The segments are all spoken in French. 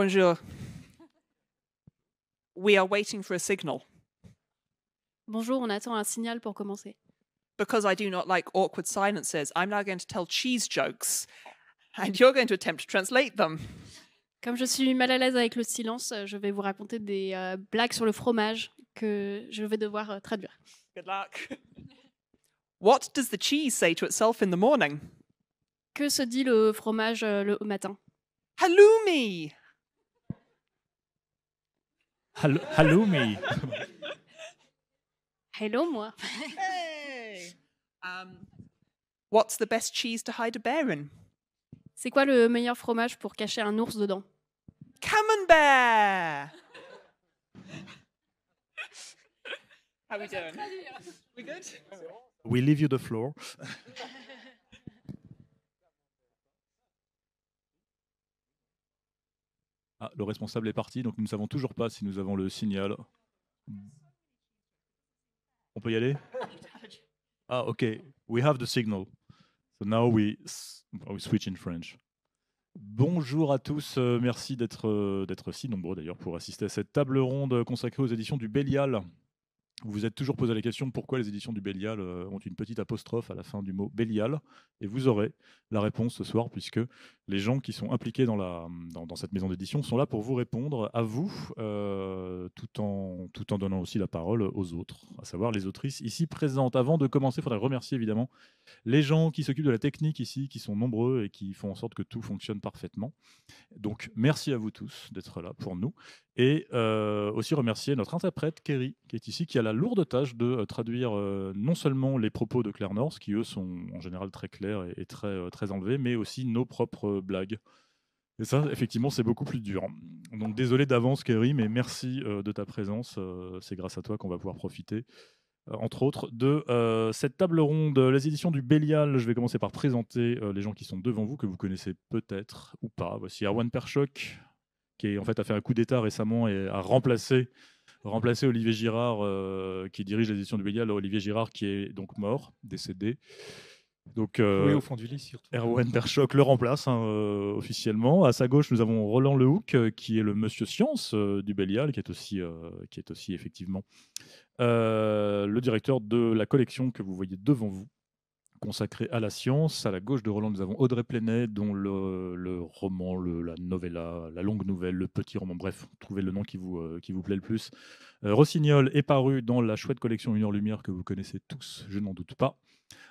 Bonjour. We are waiting for a signal. Bonjour, on attend un signal pour commencer. Because I do not like awkward silences, I'm now going to tell cheese jokes, and you're going to attempt to translate them. Comme je suis mal à l'aise avec le silence, je vais vous raconter des blagues sur le fromage que je vais devoir traduire. Good luck. What does the cheese say to itself in the morning? Que se dit le fromage le matin? Halloumi! Halloumi. Hello, moi. Hey! What's the best cheese to hide a bear in? C'est quoi le meilleur fromage pour cacher un ours dedans? Camembert! How we doing? We good? We leave you the floor. Ah, le responsable est parti, donc nous ne savons toujours pas si nous avons le signal. On peut y aller? Ah, ok. We have the signal. So now we switch in French. Bonjour à tous, merci d'être si nombreux d'ailleurs pour assister à cette table ronde consacrée aux éditions du Bélial. Vous vous êtes toujours posé la question pourquoi les éditions du Bélial ont une petite apostrophe à la fin du mot Bélial, et vous aurez la réponse ce soir puisque les gens qui sont impliqués dans cette maison d'édition sont là pour vous répondre à vous, tout en donnant aussi la parole aux autres, à savoir les autrices ici présentes. Avant de commencer, il faudrait remercier évidemment les gens qui s'occupent de la technique ici, qui sont nombreux et qui font en sorte que tout fonctionne parfaitement. Donc merci à vous tous d'être là pour nous. Et aussi remercier notre interprète Kerry, qui est ici, qui a la lourde tâche de traduire non seulement les propos de Claire North, qui eux sont en général très clairs et très enlevés, mais aussi nos propres blagues. Et ça, effectivement, c'est beaucoup plus dur. Donc désolé d'avance Kerry, mais merci de ta présence. C'est grâce à toi qu'on va pouvoir profiter entre autres, de cette table ronde, les éditions du Bélial. Je vais commencer par présenter les gens qui sont devant vous, que vous connaissez peut-être ou pas. Voici Erwan Perchoc, qui en fait, a fait un coup d'État récemment et a remplacé Olivier Girard, qui dirige les éditions du Bélial. Olivier Girard qui est donc mort, décédé. Donc, oui, au fond du lit surtout. Erwan Perchoc le remplace officiellement. À sa gauche, nous avons Roland Lehoucq, qui est le monsieur science du Bélial, qui est aussi effectivement le directeur de la collection que vous voyez devant vous, consacrée à la science. À la gauche de Roland, nous avons Audrey Plenay, dont le roman, la novella, la longue nouvelle, le petit roman, bref, trouvez le nom qui vous plaît le plus. Rossignol est paru dans la chouette collection Une heure lumière que vous connaissez tous, je n'en doute pas.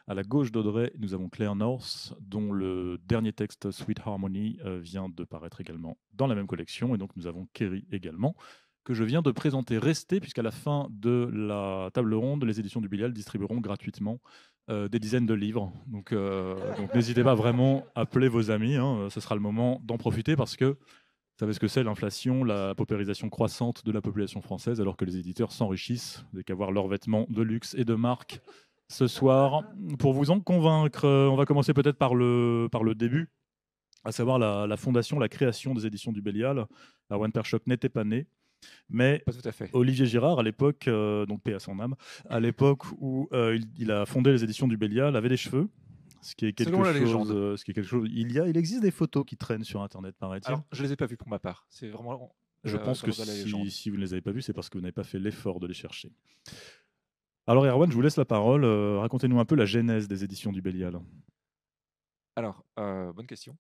À la gauche d'Audrey, nous avons Claire North, dont le dernier texte, Sweet Harmony, vient de paraître également dans la même collection. Et donc nous avons Kerry également, que je viens de présenter. Restez, puisqu'à la fin de la table ronde, les éditions du Bélial distribueront gratuitement des dizaines de livres. Donc n'hésitez pas vraiment à appeler vos amis. Ce sera le moment d'en profiter parce que vous savez ce que c'est l'inflation, la paupérisation croissante de la population française, alors que les éditeurs s'enrichissent. Vous n'avez qu'à voir leurs vêtements de luxe et de marque ce soir. Pour vous en convaincre, on va commencer peut-être par le début, à savoir la fondation, la création des éditions du Bélial. Erwan Perchoc n'était pas né. Mais pas tout à fait. Olivier Girard, à l'époque, donc paix à son âme, à l'époque où il a fondé les éditions du Bélial, avait des cheveux, ce qui est quelque chose. Il existe des photos qui traînent sur Internet, paraît-il. Alors, je les ai pas vues pour ma part. C'est vraiment. Je pense que si vous ne les avez pas vues, c'est parce que vous n'avez pas fait l'effort de les chercher. Alors Erwan, je vous laisse la parole. Racontez-nous un peu la genèse des éditions du Bélial. Alors, bonne question.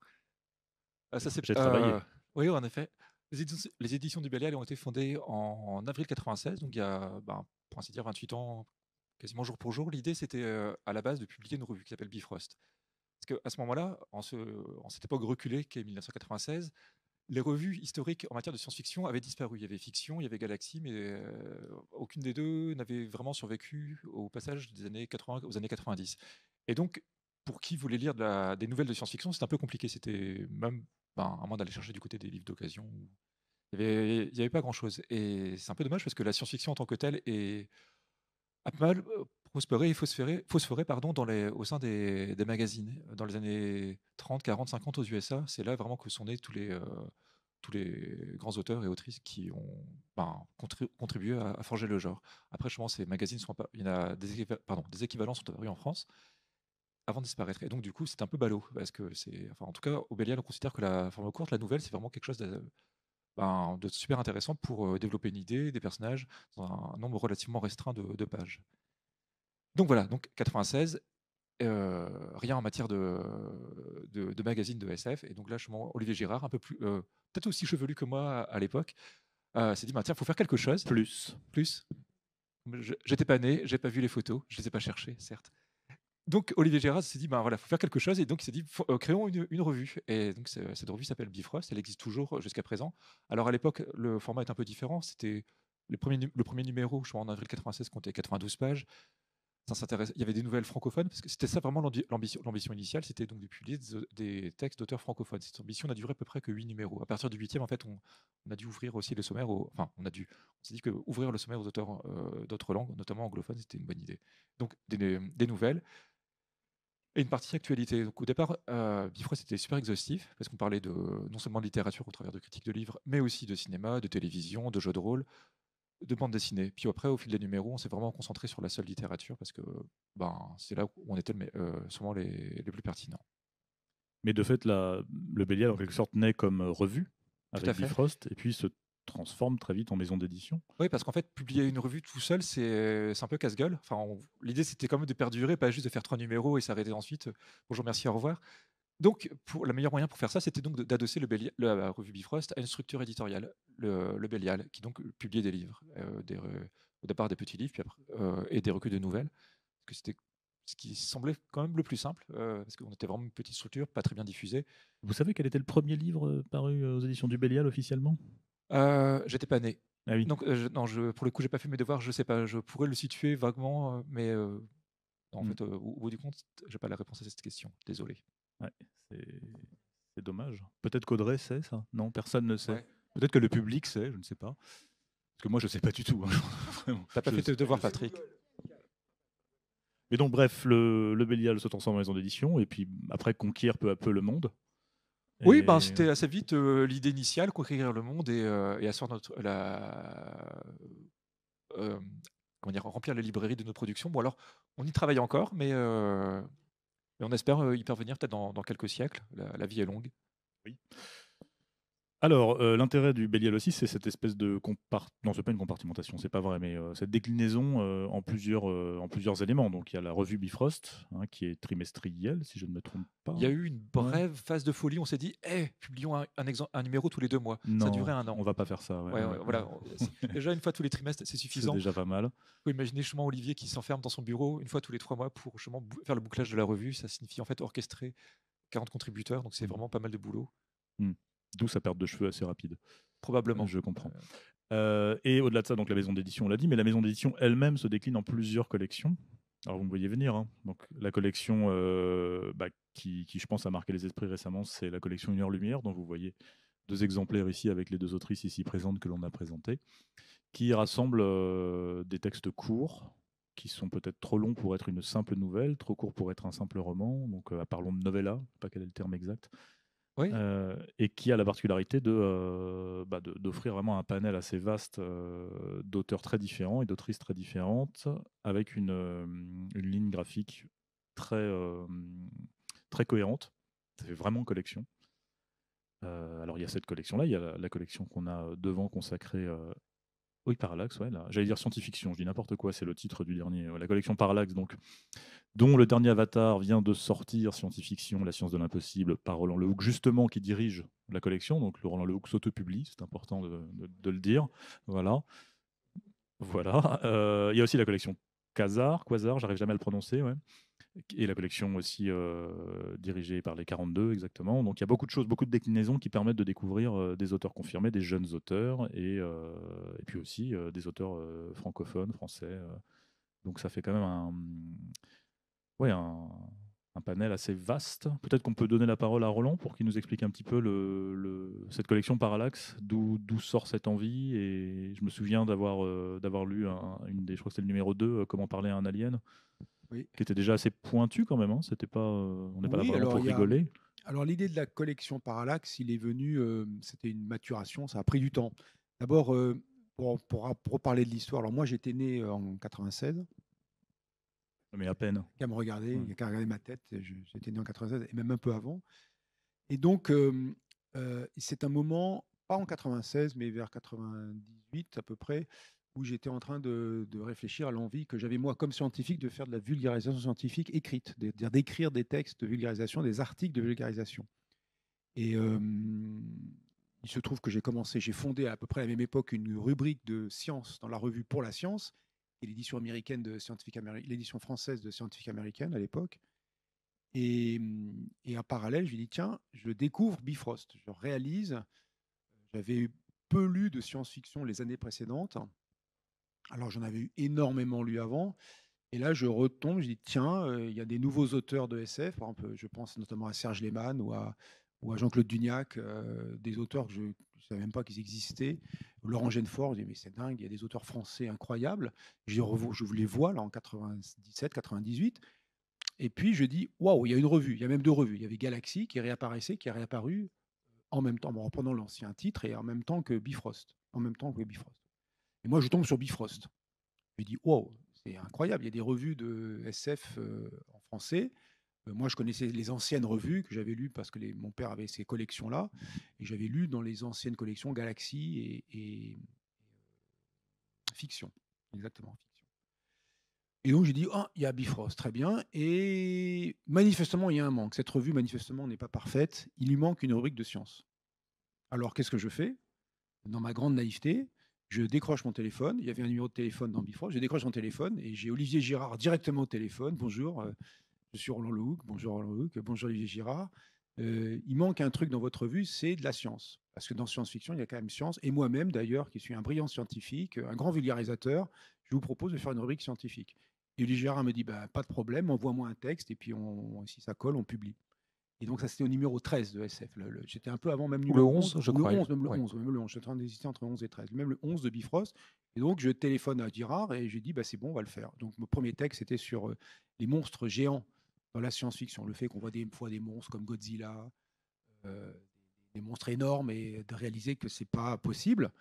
J'ai travaillé. Oui, en effet. Les éditions du Bélial ont été fondées en avril 1996, donc il y a, pour ainsi dire, 28 ans, quasiment jour pour jour. L'idée, c'était à la base de publier une revue qui s'appelle Bifrost. Parce qu'à ce moment-là, en cette époque reculée qu'est 1996, les revues historiques en matière de science-fiction avaient disparu. Il y avait Fiction, il y avait Galaxy, mais aucune des deux n'avait vraiment survécu au passage des années 80 aux années 90. Et donc, pour qui voulait lire des nouvelles de science-fiction, c'était un peu compliqué. C'était même, à moins d'aller chercher du côté des livres d'occasion. Il n'y avait pas grand-chose. Et c'est un peu dommage parce que la science-fiction en tant que telle a pas mal prospéré et phosphoré au sein des magazines. Dans les années 30, 40, 50 aux USA, c'est là vraiment que sont nés tous les grands auteurs et autrices qui ont contribué à forger le genre. Après, je pense que ces magazines il y en a des équivalents sont apparus en France avant de disparaître. Et donc, du coup, c'est un peu ballot. Parce que en tout cas, au Bélial, on considère que la forme courte, la nouvelle, c'est vraiment quelque chose de super intéressant pour développer une idée, des personnages, dans un nombre relativement restreint de pages. Donc voilà, donc 96, rien en matière de magazine de SF. Et donc là, Olivier Girard, un peu plus, peut-être aussi chevelu que moi à l'époque, s'est dit, bah, tiens, il faut faire quelque chose. Plus. Plus. J'étais pas né, j'ai pas vu les photos, je les ai pas cherchées, certes. Donc Olivier Gérard s'est dit, ben voilà, faut faire quelque chose, et donc il s'est dit, créons une revue. Et donc cette revue s'appelle Bifrost, elle existe toujours jusqu'à présent. Alors à l'époque, le format est un peu différent. C'était le premier numéro, je crois en avril 96, comptait 92 pages. Il y avait des nouvelles francophones, parce que c'était ça vraiment l'ambition initiale, c'était donc de publier des textes d'auteurs francophones. Cette ambition n'a duré à peu près que 8 numéros. À partir du 8e, en fait, on a dû ouvrir aussi le sommaire, enfin, on s'est dit que ouvrir le sommaire aux auteurs d'autres langues, notamment anglophones, c'était une bonne idée. Donc des nouvelles. Et une partie actualité. Donc, au départ, Bifrost était super exhaustif, parce qu'on parlait non seulement de littérature au travers de critiques de livres, mais aussi de cinéma, de télévision, de jeux de rôle, de bande dessinée. Puis après, au fil des numéros, on s'est vraiment concentré sur la seule littérature, parce que c'est là où on était sûrement les plus pertinents. Mais de fait, le Bélial, en quelque sorte, naît comme revue Tout avec à fait. Bifrost, et puis se transforme très vite en maison d'édition. Oui, parce qu'en fait, publier une revue tout seul, c'est un peu casse-gueule. Enfin, l'idée, c'était quand même de perdurer, pas juste de faire 3 numéros et s'arrêter ensuite. Bonjour, merci, au revoir. Donc, le meilleur moyen pour faire ça, c'était donc d'adosser la revue Bifrost à une structure éditoriale, le Bélial, qui donc publiait des livres, au départ des petits livres, puis après, et des recueils de nouvelles, parce que c'était ce qui semblait quand même le plus simple, parce qu'on était vraiment une petite structure, pas très bien diffusée. Vous savez quel était le premier livre paru aux éditions du Bélial officiellement? J'étais pas né. Ah oui. Donc, non, pour le coup, j'ai pas fait mes devoirs, je sais pas. Je pourrais le situer vaguement, mais en fait, au bout du compte, j'ai pas la réponse à cette question. Désolé. Ouais, c'est dommage. Peut-être qu'Audrey sait ça. Non, personne ne sait. Ouais. Peut-être que le public sait, je ne sais pas. Parce que moi, je ne sais pas du tout. Hein. Vraiment. T'as pas fait tes devoirs, Patrick. Et donc, bref, le Bélial se transforme en maison d'édition et puis après conquiert peu à peu le monde. Oui, ben, c'était assez vite l'idée initiale, conquérir le monde et asseoir comment dire, remplir les librairies de nos productions. Bon, alors, on y travaille encore, mais on espère y parvenir peut-être dans quelques siècles. La vie est longue. Oui. Alors, l'intérêt du Bélial aussi, c'est cette espèce de non, c'est pas une compartimentation, c'est pas vrai, mais cette déclinaison en plusieurs éléments. Donc, il y a la revue Bifrost, hein, qui est trimestrielle, si je ne me trompe pas. Il y a eu une brève phase de folie. On s'est dit, publions un numéro tous les 2 mois. Non, ça a duré 1 an. On va pas faire ça. Ouais, voilà. Déjà, une fois tous les trimestres, c'est suffisant. C'est déjà pas mal. Vous pouvez imaginer justement Olivier qui s'enferme dans son bureau une fois tous les 3 mois pour justement faire le bouclage de la revue. Ça signifie en fait orchestrer 40 contributeurs. Donc, c'est vraiment pas mal de boulot. D'où sa perte de cheveux assez rapide. Probablement. Je comprends. Et au-delà de ça, donc la maison d'édition, on l'a dit, mais la maison d'édition elle-même se décline en plusieurs collections. Alors vous me voyez venir. Hein. Donc la collection qui, je pense, a marqué les esprits récemment, c'est la collection Une heure lumière, dont vous voyez 2 exemplaires ici avec les 2 autrices ici présentes que l'on a présentées, qui rassemble des textes courts, qui sont peut-être trop longs pour être une simple nouvelle, trop courts pour être un simple roman. Donc parlons de novella, je ne sais pas quel est le terme exact. Oui. Et qui a la particularité d'offrir vraiment un panel assez vaste d'auteurs très différents et d'autrices très différentes, avec une ligne graphique très, très cohérente. Ça fait vraiment collection. Alors il y a cette collection-là, il y a la collection qu'on a devant consacrée... Oui, Parallax, ouais. J'allais dire science-fiction, je dis n'importe quoi, c'est le titre du dernier. La collection Parallax, donc, dont le dernier Avatar vient de sortir, science-fiction, la science de l'impossible, par Roland Lehoucq, justement, qui dirige la collection. Donc, le Roland Lehoucq s'auto-publie, c'est important de le dire. Voilà. Il y a aussi la collection Quasar, j'arrive jamais à le prononcer, ouais. Et la collection aussi dirigée par les 42, exactement. Donc il y a beaucoup de choses, beaucoup de déclinaisons qui permettent de découvrir des auteurs confirmés, des jeunes auteurs, et puis aussi des auteurs francophones, français. Donc ça fait quand même un panel assez vaste. Peut-être qu'on peut donner la parole à Roland pour qu'il nous explique un petit peu cette collection Parallax, d'où sort cette envie. Et je me souviens d'avoir lu je crois que c'était le numéro 2, Comment parler à un alien. Oui. Qui était déjà assez pointu quand même. Hein. C'était pas, on n'est pas là vraiment pour rigoler. Alors l'idée de la collection Parallax, il est venu, c'était une maturation, ça a pris du temps. D'abord, pour parler de l'histoire, alors moi j'étais né en 96. Mais à peine. Il y a qu'à me regarder, il y a qu'à regarder ma tête, j'étais né en 96 et même un peu avant. Et donc c'est un moment pas en 96, mais vers 98 à peu près, où j'étais en train de réfléchir à l'envie que j'avais moi comme scientifique de faire de la vulgarisation scientifique écrite, c'est-à-dire d'écrire des textes de vulgarisation, des articles de vulgarisation. Et il se trouve que j'ai fondé à peu près à la même époque une rubrique de science dans la revue Pour la Science, qui est l'édition américaine de Scientific l'édition française de Scientific American à l'époque. Et en parallèle, je lui dis, tiens, je découvre Bifrost. Je réalise, j'avais peu lu de science-fiction les années précédentes. Alors, j'en avais eu énormément lu avant. Et là, je retombe, je dis, tiens, il y a des nouveaux auteurs de SF. Par exemple, je pense notamment à Serge Lehmann ou à Jean-Claude Dugnac, des auteurs que je ne savais même pas qu'ils existaient. Laurent Genefort, je dis, mais c'est dingue, il y a des auteurs français incroyables. Je vous les vois là en 97, 98. Et puis je dis, waouh, il y a une revue, il y a même deux revues. Il y avait Galaxy qui réapparaissait, qui est réapparu en même temps, en reprenant l'ancien titre et en même temps que Bifrost. Et moi, je tombe sur Bifrost. Je dis, waouh, c'est incroyable, il y a des revues de SF en français. Moi, je connaissais les anciennes revues que j'avais lues parce que mon père avait ces collections-là. Et j'avais lu dans les anciennes collections Galaxy et Fiction. Exactement, Fiction. Et donc, j'ai dit, oh, il y a Bifrost, très bien. Et manifestement, il y a un manque. Cette revue, manifestement, n'est pas parfaite. Il lui manque une rubrique de science. Alors, qu'est-ce que je fais? Dans ma grande naïveté, je décroche mon téléphone. Il y avait un numéro de téléphone dans Bifrost. Je décroche mon téléphone et j'ai Olivier Girard directement au téléphone. Bonjour, je suis Roland Lehoucq. Bonjour Roland Lehoucq. Bonjour Olivier Girard. Il manque un truc dans votre revue, c'est de la science. Parce que dans science-fiction, il y a quand même science. Et moi-même, d'ailleurs, qui suis un brillant scientifique, un grand vulgarisateur, je vous propose de faire une rubrique scientifique. Et Olivier Girard me dit, bah, pas de problème, envoie-moi un texte et puis si ça colle, on publie. Et donc ça, c'était au numéro 13 de SF. J'étais un peu avant même Ou numéro le 11, je ou le crois. 11, même le Ouais. 11, même le 11. J'étais en train d'hésiter entre 11 et 13. Même le 11 de Bifrost. Et donc, je téléphone à Girard et j'ai dit, bah, c'est bon, on va le faire. Donc, mon premier texte, c'était sur les monstres géants dans la science-fiction. Le fait qu'on voit des monstres comme Godzilla, des monstres énormes, et de réaliser que c'est pas possible,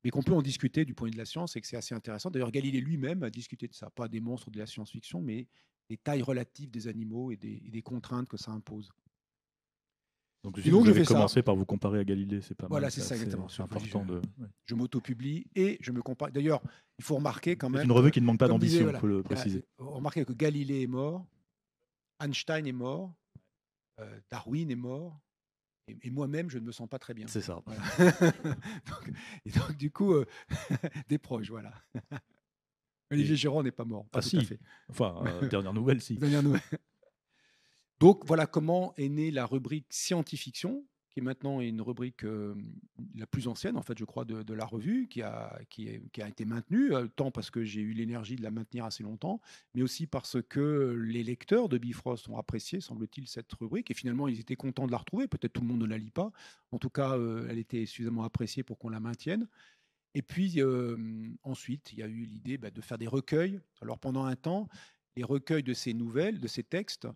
mais qu'on peut en discuter du point de vue de la science et que c'est assez intéressant. D'ailleurs, Galilée lui-même a discuté de ça. Pas des monstres de la science-fiction, mais des tailles relatives des animaux et des contraintes que ça impose. Donc, Et donc, vous je avez fais ça. commencé par vous comparer à Galilée, c'est pas Voilà, mal. c'est ça, exactement. C'est important de. Ouais. Je m'auto-publie et je me compare. D'ailleurs, il faut remarquer quand même. C'est une revue qui ne manque pas comme d'ambition, disait, il voilà, faut le préciser. remarquez que Galilée est mort, Einstein est mort, Darwin est mort, et moi-même, je ne me sens pas très bien. C'est ça. Voilà. donc, du coup, des proches, voilà. Olivier Girard n'est pas mort. Pas Ah tout si. à fait. Enfin, dernière nouvelle, si. Dernière nouvelle. Donc, voilà comment est née la rubrique scientifiction, qui est maintenant une rubrique la plus ancienne, en fait, je crois, de la revue, qui a été maintenue, tant parce que j'ai eu l'énergie de la maintenir assez longtemps, mais aussi parce que les lecteurs de Bifrost ont apprécié, semble-t-il, cette rubrique, et finalement, ils étaient contents de la retrouver. Peut-être tout le monde ne la lit pas. En tout cas, elle était suffisamment appréciée pour qu'on la maintienne. Et puis, ensuite, il y a eu l'idée de faire des recueils. Alors, pendant un temps, les recueils de ces nouvelles, de ces textes,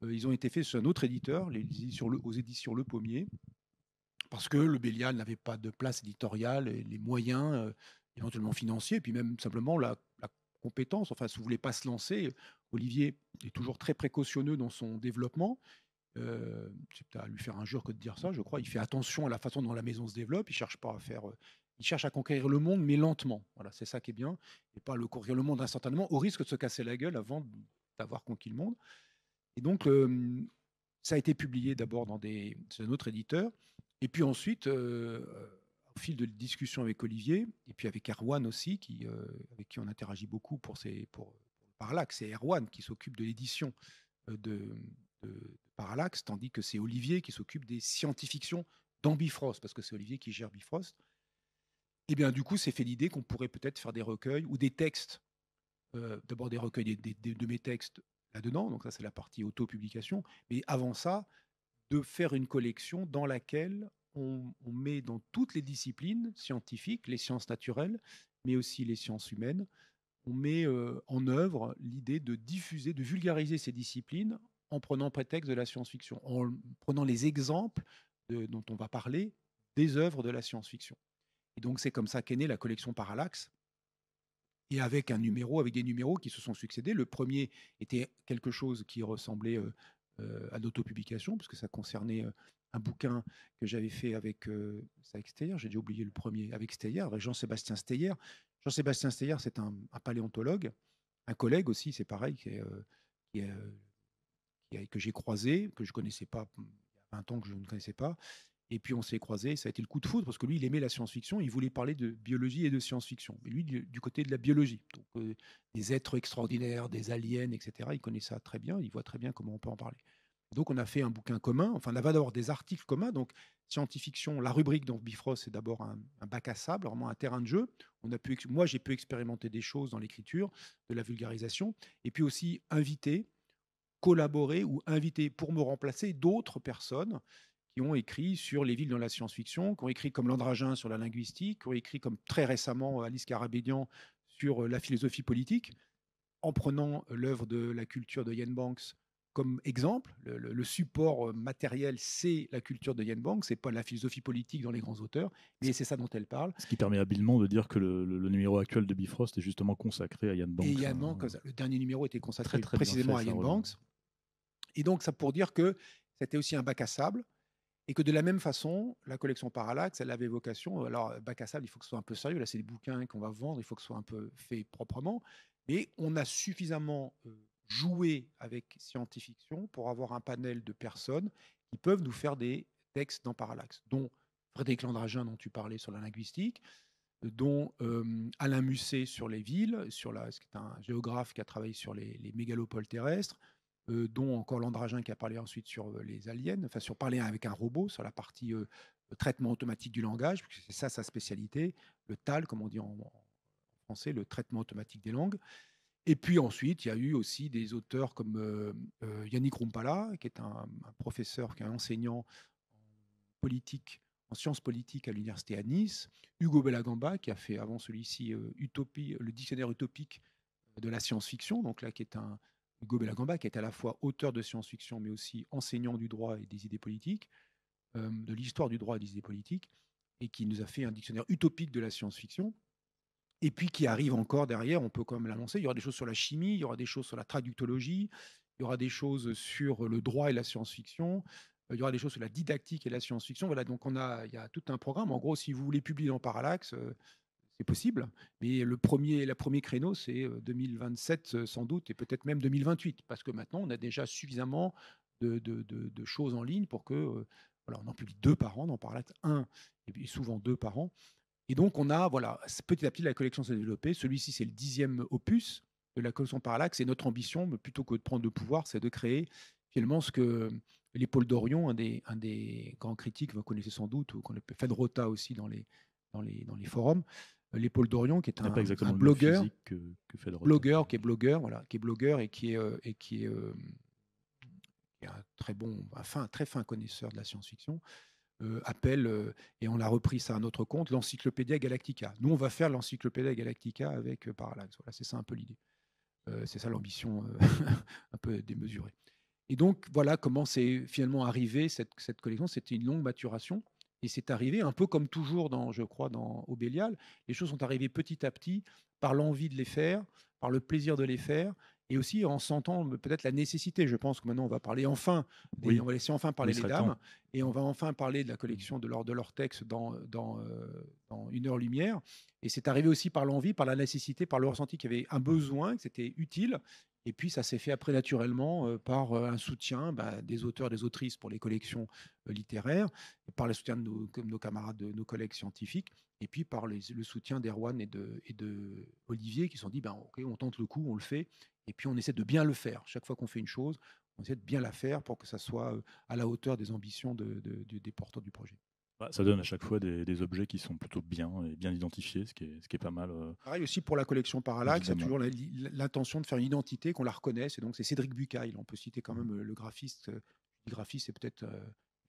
ils ont été faits sur un autre éditeur, aux éditions Le Pommier, parce que le Bélial n'avait pas de place éditoriale, et les moyens éventuellement financiers, et puis même simplement la compétence. Enfin, si vous ne voulez pas se lancer, Olivier est toujours très précautionneux dans son développement. C'est à lui faire injure que de dire ça, je crois. Il fait attention à la façon dont la maison se développe. Il cherche pas à faire. Il cherche à conquérir le monde, mais lentement. Voilà, c'est ça qui est bien, et pas le conquérir le monde instantanément, au risque de se casser la gueule avant d'avoir conquis le monde. Et donc, ça a été publié d'abord chez un autre éditeur, et puis ensuite, au fil de discussions avec Olivier, et puis avec Erwan aussi, avec qui on interagit beaucoup pour Parallax. C'est Erwan qui s'occupe de l'édition de Parallax, tandis que c'est Olivier qui s'occupe des scientifictions dans Bifrost, parce que c'est Olivier qui gère Bifrost. Et bien, du coup, c'est fait l'idée qu'on pourrait peut-être faire des recueils ou des textes. D'abord des recueils de mes textes là-dedans, donc ça c'est la partie auto-publication, mais avant ça, de faire une collection dans laquelle on met dans toutes les disciplines scientifiques, les sciences naturelles, mais aussi les sciences humaines, on met en œuvre l'idée de diffuser, de vulgariser ces disciplines en prenant prétexte de la science-fiction, en prenant les exemples dont on va parler des œuvres de la science-fiction. Et donc c'est comme ça qu'est née la collection Parallax, et avec des numéros qui se sont succédés. Le premier était quelque chose qui ressemblait à l'autopublication, parce que ça concernait un bouquin que j'avais fait avec, c'est avec Steyer, j'ai déjà oublié le premier, avec Steyer, avec Jean-Sébastien Steyer. Jean-Sébastien Steyer, c'est un paléontologue, un collègue aussi, c'est pareil, qui est, que j'ai croisé, que je ne connaissais pas, il y a 20 ans que je ne connaissais pas. Et puis on s'est croisés, ça a été le coup de foudre, parce que lui, il aimait la science-fiction, il voulait parler de biologie et de science-fiction. Mais lui, du côté de la biologie, donc des êtres extraordinaires, des aliens, etc., il connaît ça très bien, il voit très bien comment on peut en parler. Donc on a fait un bouquin commun, enfin on va d'abord des articles communs, donc science-fiction, la rubrique dans Bifrost, c'est d'abord un bac à sable, vraiment un terrain de jeu. Moi, j'ai pu expérimenter des choses dans l'écriture, de la vulgarisation, et puis aussi inviter, collaborer ou inviter pour me remplacer d'autres personnes qui ont écrit sur les villes dans la science-fiction, qui ont écrit comme Landragin sur la linguistique, qui ont écrit comme très récemment Alice Karabédian sur la philosophie politique, en prenant l'œuvre de la culture de Ian Banks comme exemple. Le support matériel, c'est la culture de Ian Banks, c'est pas la philosophie politique dans les grands auteurs, mais c'est ça dont elle parle. Ce qui permet habilement de dire que le numéro actuel de Bifrost est justement consacré à Ian Banks. Et Ian Banks, le dernier numéro était consacré très précisément bien fait, à Ian ça, Banks. Et donc, ça pour dire que c'était aussi un bac à sable, et que de la même façon, la collection Parallax, elle avait vocation. Alors, bac à sable, il faut que ce soit un peu sérieux. Là, c'est des bouquins qu'on va vendre, il faut que ce soit un peu fait proprement. Mais on a suffisamment joué avec science-fiction pour avoir un panel de personnes qui peuvent nous faire des textes dans Parallax, dont Frédéric Landragin, dont tu parlais sur la linguistique, dont Alain Musset sur les villes, c'est un géographe qui a travaillé sur les mégalopoles terrestres, dont encore Landragin qui a parlé ensuite sur les aliens, enfin sur parler avec un robot, sur la partie traitement automatique du langage, parce que c'est ça sa spécialité, le TAL, comme on dit en français, le traitement automatique des langues. Et puis ensuite, il y a eu aussi des auteurs comme Yannick Rumpala, qui est un professeur, qui est un enseignant en politique, en sciences politiques à l'université à Nice, Hugo Bellagamba, qui a fait avant celui-ci Utopie, le dictionnaire utopique de la science-fiction, donc là qui est un Hugo Bellagamba, qui est à la fois auteur de science-fiction, mais aussi enseignant du droit et des idées politiques, de l'histoire du droit et des idées politiques, et qui nous a fait un dictionnaire utopique de la science-fiction. Et puis qui arrive encore derrière, on peut quand même l'annoncer, il y aura des choses sur la chimie, il y aura des choses sur la traductologie, il y aura des choses sur le droit et la science-fiction, il y aura des choses sur la didactique et la science-fiction. Voilà, donc il y a tout un programme. En gros, si vous voulez publier dans Parallax, c'est possible, mais le premier créneau, c'est 2027 sans doute, et peut-être même 2028, parce que maintenant, on a déjà suffisamment de choses en ligne pour que, voilà, on en publie 2 par an dans Parallax, et puis souvent 2 par an. Et donc, on a, voilà, petit à petit, la collection s'est développée. Celui-ci, c'est le 10e opus de la collection Parallax, et notre ambition, plutôt que de prendre le pouvoir, c'est de créer finalement ce que Paul Dorion, un des grands critiques, vous connaissez sans doute, ou qu'on appelle Fedrota aussi dans les forums, Paul Dorion, qui est un blogueur, qui est blogueur et qui est un très bon, très fin connaisseur de la science-fiction, appelle, et on a repris ça à notre compte, l'Encyclopédia Galactica. Nous, on va faire l'Encyclopédia Galactica avec Parallax. Voilà, c'est ça un peu l'idée. C'est ça l'ambition un peu démesurée. Et donc, voilà comment c'est finalement arrivé cette collection. C'était une longue maturation. Et c'est arrivé un peu comme toujours, je crois, au Bélial. Les choses sont arrivées petit à petit par l'envie de les faire, par le plaisir de les faire, et aussi en sentant peut-être la nécessité. Je pense que maintenant, on va parler enfin, on va laisser enfin parler les dames, et on va enfin parler de la collection de leurs textes dans Une heure lumière. Et c'est arrivé aussi par l'envie, par la nécessité, par le ressenti qu'il y avait un besoin, que c'était utile. Et puis, ça s'est fait après naturellement par un soutien des auteurs, des autrices pour les collections littéraires, et par le soutien de nos camarades, de nos collègues scientifiques, et puis par le soutien d'Erwan et de Olivier, qui se sont dit, OK, on tente le coup, on le fait, et puis on essaie de bien le faire. Chaque fois qu'on fait une chose, on essaie de bien la faire pour que ça soit à la hauteur des ambitions des porteurs du projet. Ça donne à chaque fois des objets qui sont plutôt bien identifiés, ce qui est pas mal. Pareil aussi pour la collection Parallax, il y a toujours l'intention de faire une identité, qu'on la reconnaisse. Et donc, c'est Cédric Bucaille. On peut citer quand même le graphiste. Le graphiste, c'est peut-être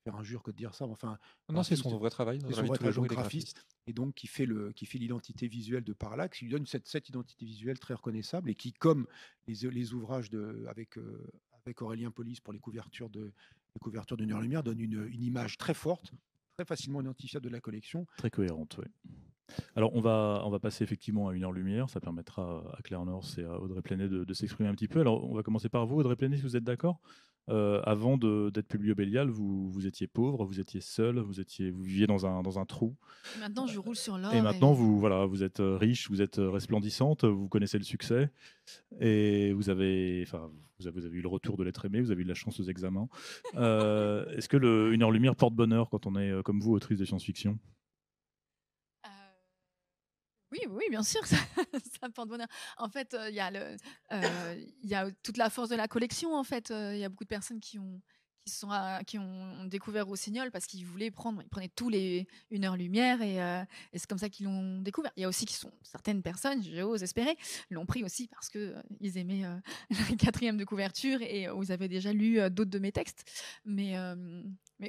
faire injure que de dire ça. Mais enfin, non, c'est son vrai travail. C'est son vrai travail, graphiste. Et donc, qui fait l'identité visuelle de Parallax. Il lui donne cette identité visuelle très reconnaissable et qui, comme les ouvrages avec Aurélien Polis pour les couvertures d'Une heure lumière, donne une image très forte, très facilement identifiable de la collection. Très cohérente, oui. Alors, on va passer effectivement à 1 heure lumière. Ça permettra à Claire North et à Audrey Plenay de s'exprimer un petit peu. Alors, on va commencer par vous, Audrey Plenay, si vous êtes d'accord. Avant d'être publié au Bélial, vous étiez pauvre, vous étiez seul, vous viviez dans un trou. Maintenant, je roule sur l'or. Et maintenant, vous êtes riche, vous êtes resplendissante, vous connaissez le succès. Et vous avez eu le retour de l'être aimé, vous avez eu de la chance aux examens. Est-ce que 1 heure lumière porte bonheur quand on est, comme vous, autrice de science-fiction? Oui, bien sûr, ça porte bonheur. En fait, il y a toute la force de la collection. En fait, il y a beaucoup de personnes qui ont découvert Rossignol parce qu'ils voulaient ils prenaient tous les 1 heure lumière et c'est comme ça qu'ils l'ont découvert. Il y a aussi certaines personnes, j'ose espérer, l'ont pris aussi parce que ils aimaient le 4e de couverture et vous avez déjà lu d'autres de mes textes. Mais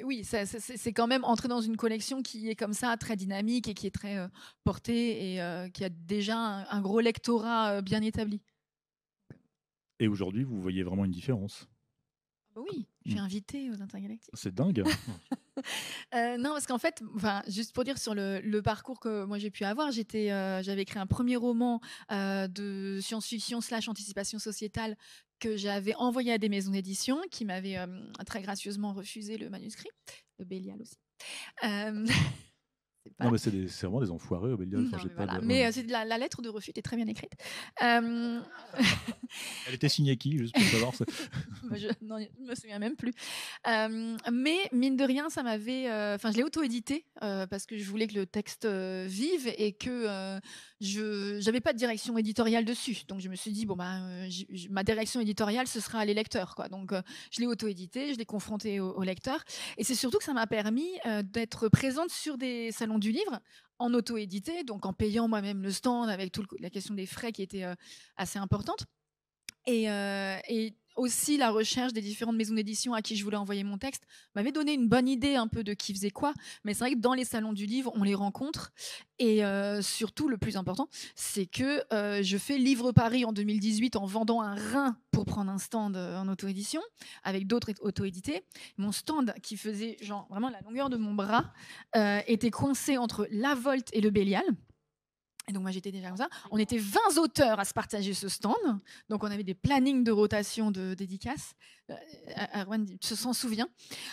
oui, c'est quand même entrer dans une collection qui est comme ça, très dynamique et qui est très portée et qui a déjà un gros lectorat bien établi. Et aujourd'hui, vous voyez vraiment une différence? Oui, je suis invitée aux Intergalactiques. C'est dingue. Non, parce qu'en fait, juste pour dire sur le parcours que moi j'ai pu avoir, j'avais écrit un premier roman de science-fiction / anticipation sociétale que j'avais envoyé à des maisons d'édition qui m'avaient très gracieusement refusé le manuscrit, le Bélial aussi. Non, mais c'est vraiment des enfoirés au Bélial. Non, mais c'est la lettre de refus était très bien écrite. Elle était signée qui, juste pour savoir? Je me souviens même plus. Mais mine de rien, ça m'avait. Je l'ai auto-édité parce que je voulais que le texte vive et que je n'avais pas de direction éditoriale dessus. Donc je me suis dit ma direction éditoriale ce sera les lecteurs, quoi. Donc je l'ai auto-édité, je l'ai confronté aux lecteurs et c'est surtout que ça m'a permis d'être présente sur des salons du livre en auto-édité, donc en payant moi-même le stand avec toute la question des frais qui était assez importante. Et aussi la recherche des différentes maisons d'édition à qui je voulais envoyer mon texte m'avait donné une bonne idée un peu de qui faisait quoi. Mais c'est vrai que dans les salons du livre, on les rencontre. Et surtout, le plus important, c'est que je fais Livre Paris en 2018 en vendant un rein pour prendre un stand en auto-édition avec d'autres auto-édités. Mon stand, qui faisait genre vraiment la longueur de mon bras, était coincé entre La Volte et le Bélial. Et donc moi j'étais déjà comme ça. On était 20 auteurs à se partager ce stand. Donc on avait des plannings de rotation de dédicaces. Erwan s'en souvient.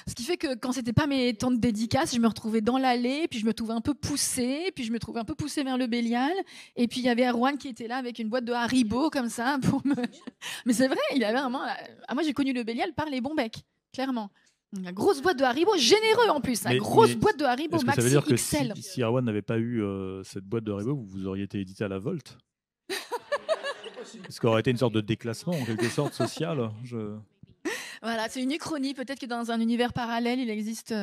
Ce qui fait que quand c'était pas mes temps de dédicaces, je me retrouvais dans l'allée, puis je me trouvais un peu poussée, puis je me trouvais un peu poussée vers le Bélial. Et puis il y avait Erwan qui était là avec une boîte de Haribo comme ça pour me. Mais c'est vrai, il avait vraiment. Moi j'ai connu le Bélial par les bons becs, clairement. Une grosse boîte de Haribo, généreux en plus, une grosse boîte de Haribo Maxi ça veut dire que XL. Si Erwan n'avait pas eu cette boîte de Haribo, vous auriez été édité à La Volte. Ce qui aurait été une sorte de déclassement, en quelque sorte, social. Voilà, c'est une uchronie. Peut-être que dans un univers parallèle, il existe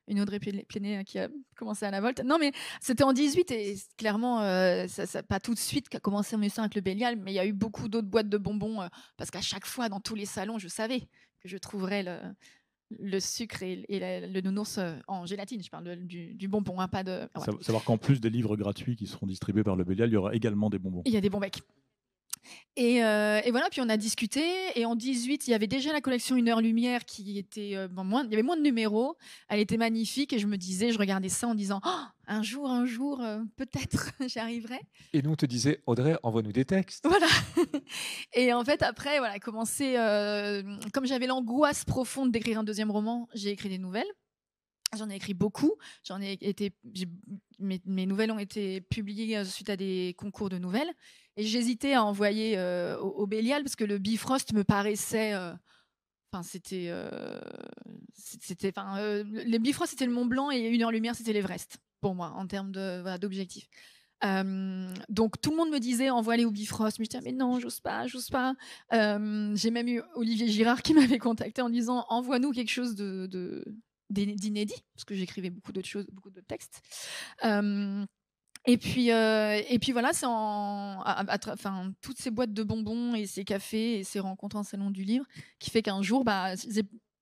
une Audrey Plenay qui a commencé à La Volte. Non, mais c'était en 18 et clairement, ça pas tout de suite qu'a commencé mon histoire avec le Bélial, mais il y a eu beaucoup d'autres boîtes de bonbons parce qu'à chaque fois, dans tous les salons, je savais que je trouverais le sucre et le nounours en gélatine. Je parle du bonbon, hein, pas de. Ouais. Savoir qu'en plus des livres gratuits qui seront distribués par le Bélial, il y aura également des bonbons. Il y a des bons becs. Et voilà, puis on a discuté. Et en 18, il y avait déjà la collection 1 heure lumière qui était il y avait moins de numéros. Elle était magnifique et je me disais, je regardais ça en disant, oh, un jour, peut-être j'y arriverai. Et nous on te disait, Audrey, envoie-nous des textes. Voilà. Et en fait, après, voilà, commencé. Comme j'avais l'angoisse profonde d'écrire un 2e roman, j'ai écrit des nouvelles. J'en ai écrit beaucoup. Mes nouvelles ont été publiées suite à des concours de nouvelles. Et j'hésitais à envoyer au Bélial parce que le Bifrost me paraissait. Le Bifrost c'était le Mont Blanc et 1 heure lumière c'était l'Everest pour moi en termes d'objectifs. Donc tout le monde me disait envoie-les au Bifrost. Mais je disais mais non, j'ose pas. J'ai même eu Olivier Girard qui m'avait contacté en disant envoie-nous quelque chose d'inédit parce que j'écrivais beaucoup d'autres choses, beaucoup d'autres textes. Et puis voilà, c'est toutes ces boîtes de bonbons et ces cafés et ces rencontres en salon du livre qui fait qu'un jour,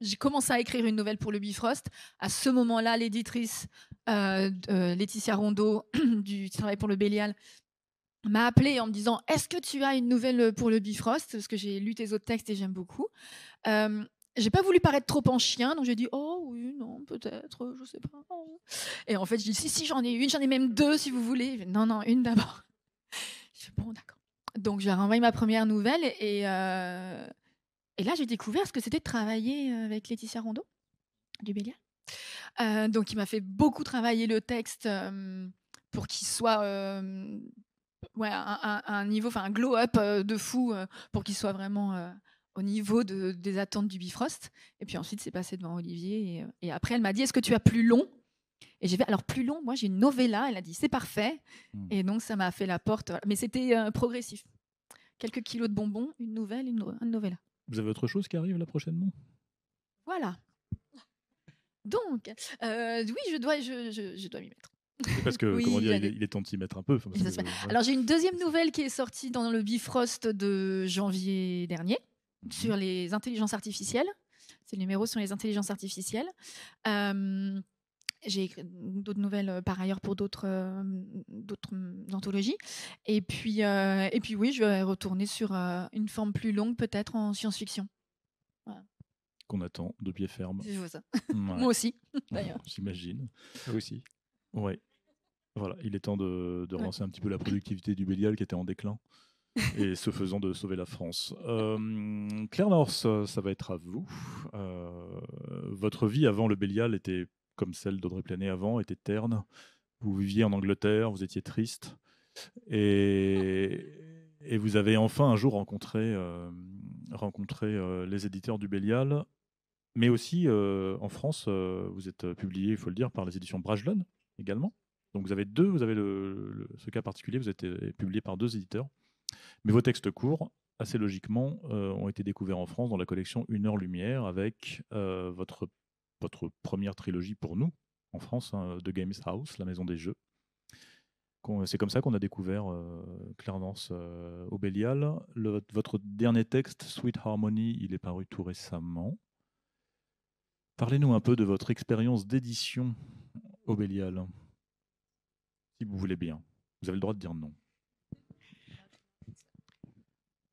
j'ai commencé à écrire une nouvelle pour le Bifrost. À ce moment-là, l'éditrice Laetitia Rondeau du travail pour le Bélial m'a appelée en me disant est-ce que tu as une nouvelle pour le Bifrost parce que j'ai lu tes autres textes et j'aime beaucoup. j'ai pas voulu paraître trop en chien, donc j'ai dit oh oui, non, peut-être, je sais pas. Et en fait, je dis si, j'en ai une, j'en ai même 2 si vous voulez. Il fait, non, une d'abord. Je fais bon, d'accord. Donc j'ai renvoyé ma première nouvelle et là j'ai découvert ce que c'était de travailler avec Laetitia Rondeau du Bélial. Donc il m'a fait beaucoup travailler le texte pour qu'il soit un niveau, enfin un glow-up de fou pour qu'il soit vraiment au niveau des attentes du Bifrost. Et puis ensuite, c'est passé devant Olivier. Et après, elle m'a dit, est-ce que tu as plus long? Et j'ai fait, alors plus long, moi j'ai une novella. Elle a dit, c'est parfait. Et donc, ça m'a fait la porte. Mais c'était progressif. Quelques kilos de bonbons, une nouvelle, une novella. Vous avez autre chose qui arrive là prochainement? Voilà. Donc, oui, je dois m'y mettre. C'est parce que, Oui, comment dire, j'allais- il est temps de s'y mettre un peu. Enfin, parce que, ouais. Alors, j'ai une deuxième nouvelle qui est sortie dans le Bifrost de janvier dernier sur les intelligences artificielles. C'est le numéro sur les intelligences artificielles. J'ai écrit d'autres nouvelles par ailleurs pour d'autres anthologies. Et puis oui, je vais retourner sur une forme plus longue, peut-être en science-fiction. Voilà. Qu'on attend de pied ferme. Je vois ça. Ouais. Moi aussi, d'ailleurs. J'imagine. Moi aussi. Ouais. Voilà, il est temps de relancer un petit peu la productivité du Bélial qui était en déclin et ce faisant de sauver la France. Claire Norse, ça va être à vous. Votre vie avant le Bélial était comme celle d'Audrey Planet avant, était terne. Vous viviez en Angleterre, vous étiez triste et vous avez enfin un jour rencontré les éditeurs du Bélial, mais aussi en France, vous êtes publié, il faut le dire, par les éditions Brajlon également. Donc vous avez ce cas particulier, vous êtes publié par 2 éditeurs. Mais vos textes courts, assez logiquement, ont été découverts en France dans la collection Une heure lumière avec votre première trilogie pour nous, en France, hein, The Games House, la maison des jeux. C'est comme ça qu'on a découvert Claire Norse au Bélial. Votre dernier texte, Sweet Harmony, il est paru tout récemment. Parlez-nous un peu de votre expérience d'édition au Bélial. Si vous voulez bien. Vous avez le droit de dire non.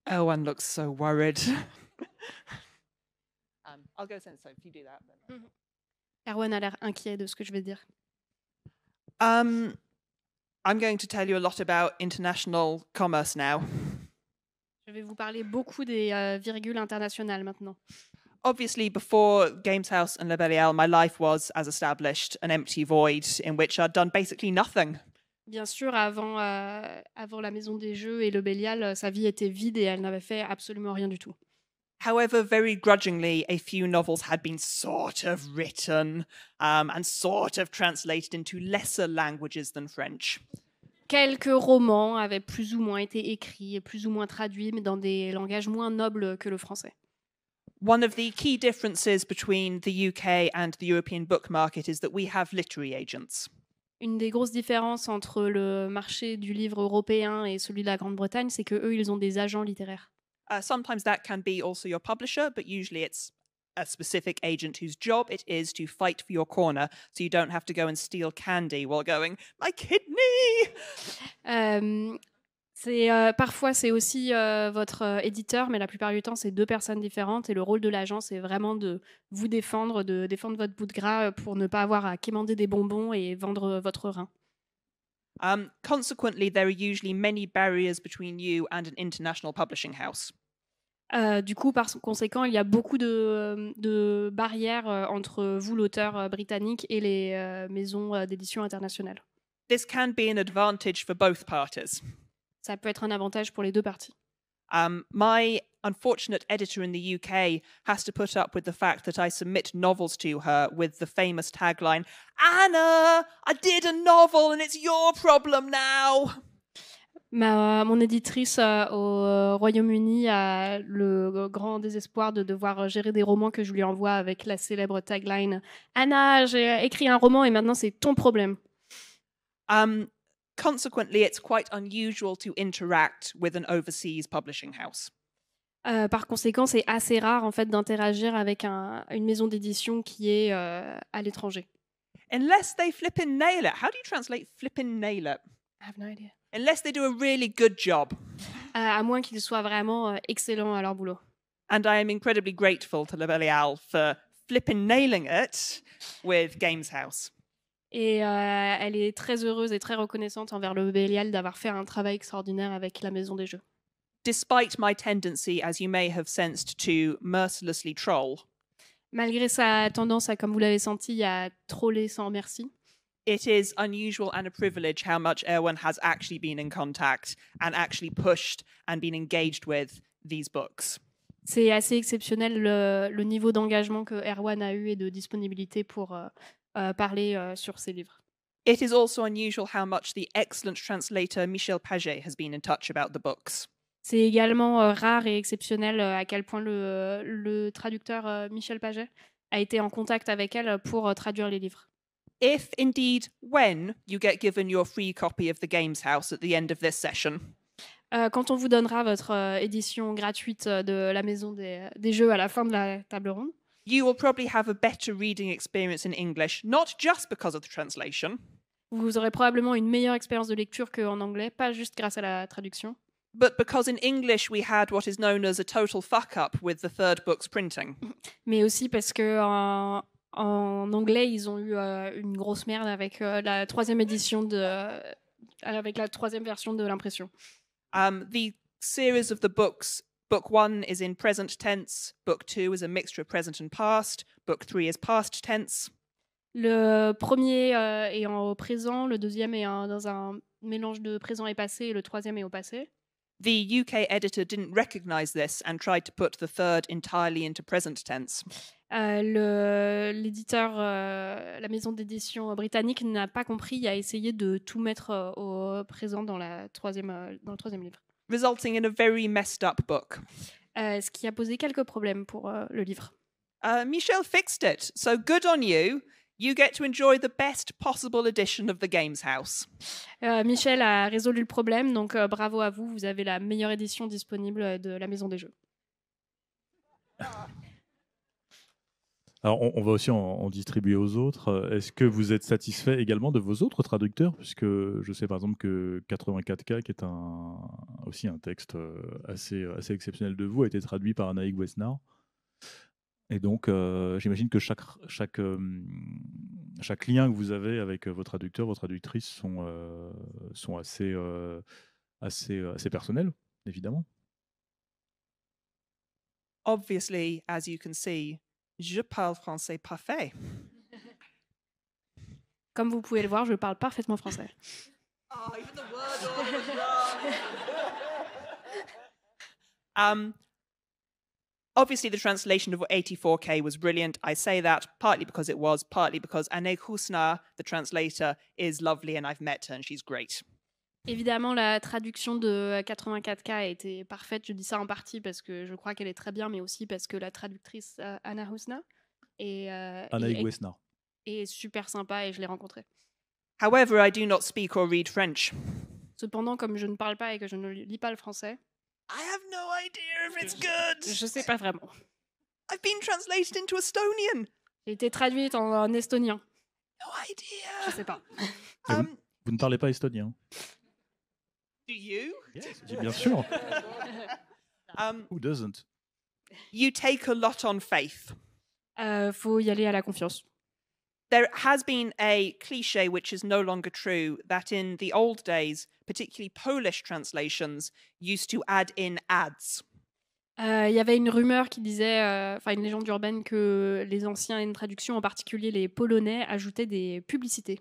Owen looks so worried. I'll go since so if you do that. Then. Erwan a l'air inquiet de ce que je vais dire. I'm going to tell you a lot about international commerce now. Je vais vous parler beaucoup des virgules internationales maintenant. Obviously, before Games House and Le Bélial, my life was, as established, an empty void in which I'd done basically nothing. Bien sûr, avant la maison des jeux et le Bélial, sa vie était vide et elle n'avait fait absolument rien du tout. However, very grudgingly, a few novels had been sort of written and sort of translated into lesser languages than French. Quelques romans avaient plus ou moins été écrits et plus ou moins traduits, mais dans des langages moins nobles que le français. One of the key differences between the UK and the European book market is that we have literary agents. Une des grosses différences entre le marché du livre européen et celui de la Grande-Bretagne, c'est qu'eux, ils ont des agents littéraires. Sometimes that can be also your publisher, but usually it's a specific agent whose job it is to fight for your corner, so you don't have to go and steal candy while going, my kidney! Parfois, c'est aussi votre éditeur, mais la plupart du temps, c'est 2 personnes différentes. Et le rôle de l'agent, c'est vraiment de vous défendre, de défendre votre bout de gras pour ne pas avoir à quémander des bonbons et vendre votre rein. Consequently, there are usually many barriers between you and an international publishing house. Du coup, par conséquent, il y a beaucoup de barrières entre vous, l'auteur britannique, et les maisons d'édition internationales. This can be an advantage for both parties. Ça peut être un avantage pour les 2 parties. My unfortunate editor in the UK has to put up with the fact that I submit novels to her with the famous tagline, Anna, I did a novel and it's your problem now. Mon éditrice au Royaume-Uni a le grand désespoir de devoir gérer des romans que je lui envoie avec la célèbre tagline « Anna, j'ai écrit un roman et maintenant c'est ton problème ». Consequently, it's quite unusual to interact with an overseas publishing house. Par conséquent, c'est assez rare en fait d'interagir avec une maison d'édition qui est à l'étranger. Unless they flippin' nail it. How do you translate flippin' nail it? I have no idea. Unless they do a really good job. À moins qu'ils soient vraiment excellents à leur boulot. And I am incredibly grateful to La Belial for flipping nailing it with Games House. Et elle est très heureuse et très reconnaissante envers le Bélial d'avoir fait un travail extraordinaire avec la Maison des Jeux. Despite my tendency, as you may have sensed, to mercilessly troll, Malgré sa tendance à, comme vous l'avez senti, à troller sans merci, it is unusual and a privilege how much Erwan has actually been in contact and actually pushed and been engaged with these books. c'est assez exceptionnel le niveau d'engagement que Erwan a eu et de disponibilité pour parler sur ses livres. It is also unusual how much the excellent translator Michel Paget has been in touch about the books. C'est également rare et exceptionnel à quel point le traducteur Michel Paget a été en contact avec elle pour traduire les livres. If indeed, when you get given your free copy of the Games House at the end of this session, Quand on vous donnera votre édition gratuite de la Maison des Jeux à la fin de la table ronde, you will probably have a better reading experience in English, not just because of the translation, vous aurez probablement une meilleure expérience de lecture qu'en anglais, pas juste grâce à la traduction, but because in English we had what is known as a total fuck up with the third book's printing. mais aussi parce que en anglais, ils ont eu une grosse merde avec la troisième édition avec la troisième version de l'impression. The series of the books, book 1 is in present tense, book 2 is a mixture of present and past, book 3 is past tense. Le premier est au présent, le deuxième est dans un mélange de présent et passé, et le troisième est au passé. The UK editor didn't recognize this and tried to put the third entirely into present tense. L'éditeur, la maison d'édition britannique n'a pas compris et a essayé de tout mettre au présent dans le troisième livre. Resulting in a very messed up book. Ce qui a posé quelques problèmes pour le livre. Michel fixed it, so good on you. You get to enjoy the best possible edition of the Games House. Michel a résolu le problème, donc bravo à vous, vous avez la meilleure édition disponible de la Maison des Jeux. Alors, on va aussi en distribuer aux autres. Est-ce que vous êtes satisfait également de vos autres traducteurs? Puisque je sais par exemple que 84K, qui est aussi un texte assez exceptionnel de vous, a été traduit par Anaïg Wesnar. Et donc, j'imagine que chaque lien que vous avez avec vos traducteurs, vos traductrices sont assez personnels, évidemment. Obviously, as you can see, je parle français parfait. Comme vous pouvez le voir, je parle parfaitement français. Oh, even the word order was wrong. Obviously, the translation of 84K was brilliant. I say that partly because it was, partly because Anaïg Husna, the translator, is lovely and I've met her and she's great. Évidemment, la traduction de 84K a été parfaite. Je dis ça en partie parce que je crois qu'elle est très bien, mais aussi parce que la traductrice Anna Husna Anaïg Wesnar est super sympa et je l'ai rencontrée. However, I do not speak or read French. Cependant, comme je ne parle pas et que je ne lis pas le français, I have no idea if it's good. je sais pas vraiment. I've been translated into Estonian. J'ai été traduite en estonien. No idea. Je sais pas. Vous ne parlez pas estonien? Do you? Yes, bien sûr. Who doesn't? You take a lot on faith. Faut y aller à la confiance. There has been a cliche which is no longer true that in the old days, particularly Polish translations, used to add in ads. Il y avait une rumeur qui disait, une légende urbaine, que les anciens traductions, en particulier les Polonais, ajoutaient des publicités.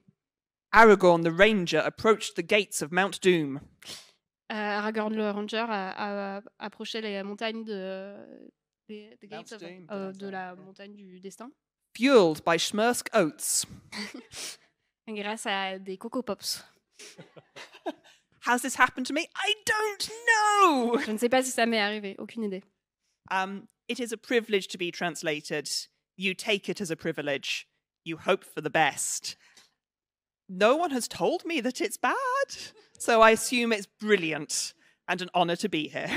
Aragorn the Ranger approached the gates of Mount Doom. Aragorn le Ranger a approché les montagnes de la montagne du destin. Fueled by Schmersk oats. Grâce à des Coco Pops. Has this happened to me? I don't know. Je ne sais pas si ça m'est arrivé, aucune idée. It is a privilege to be translated. You take it as a privilege. You hope for the best. No one has told me that it's bad, so I assume it's brilliant and an honor to be here.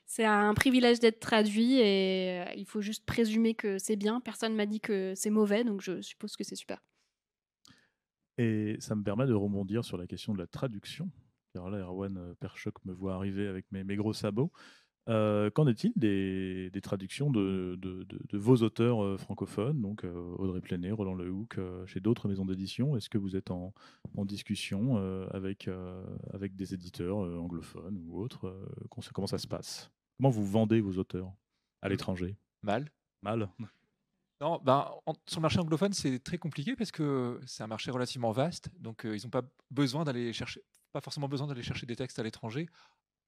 C'est un privilège d'être traduit et il faut juste présumer que c'est bien. Personne m'a dit que c'est mauvais, donc je suppose que c'est super. Et ça me permet de rebondir sur la question de la traduction. Car là, Erwan Perchoc me voit arriver avec mes gros sabots. Qu'en est-il des traductions de vos auteurs francophones, donc Audrey Plenay, Roland Lehoucq, chez d'autres maisons d'édition? Est-ce que vous êtes en discussion avec des éditeurs anglophones ou autres? Comment ça se passe? Comment vous vendez vos auteurs à l'étranger? Mal. Mal? Non, sur le marché anglophone, c'est très compliqué parce que c'est un marché relativement vaste. Donc, ils n'ont pas forcément besoin d'aller chercher des textes à l'étranger,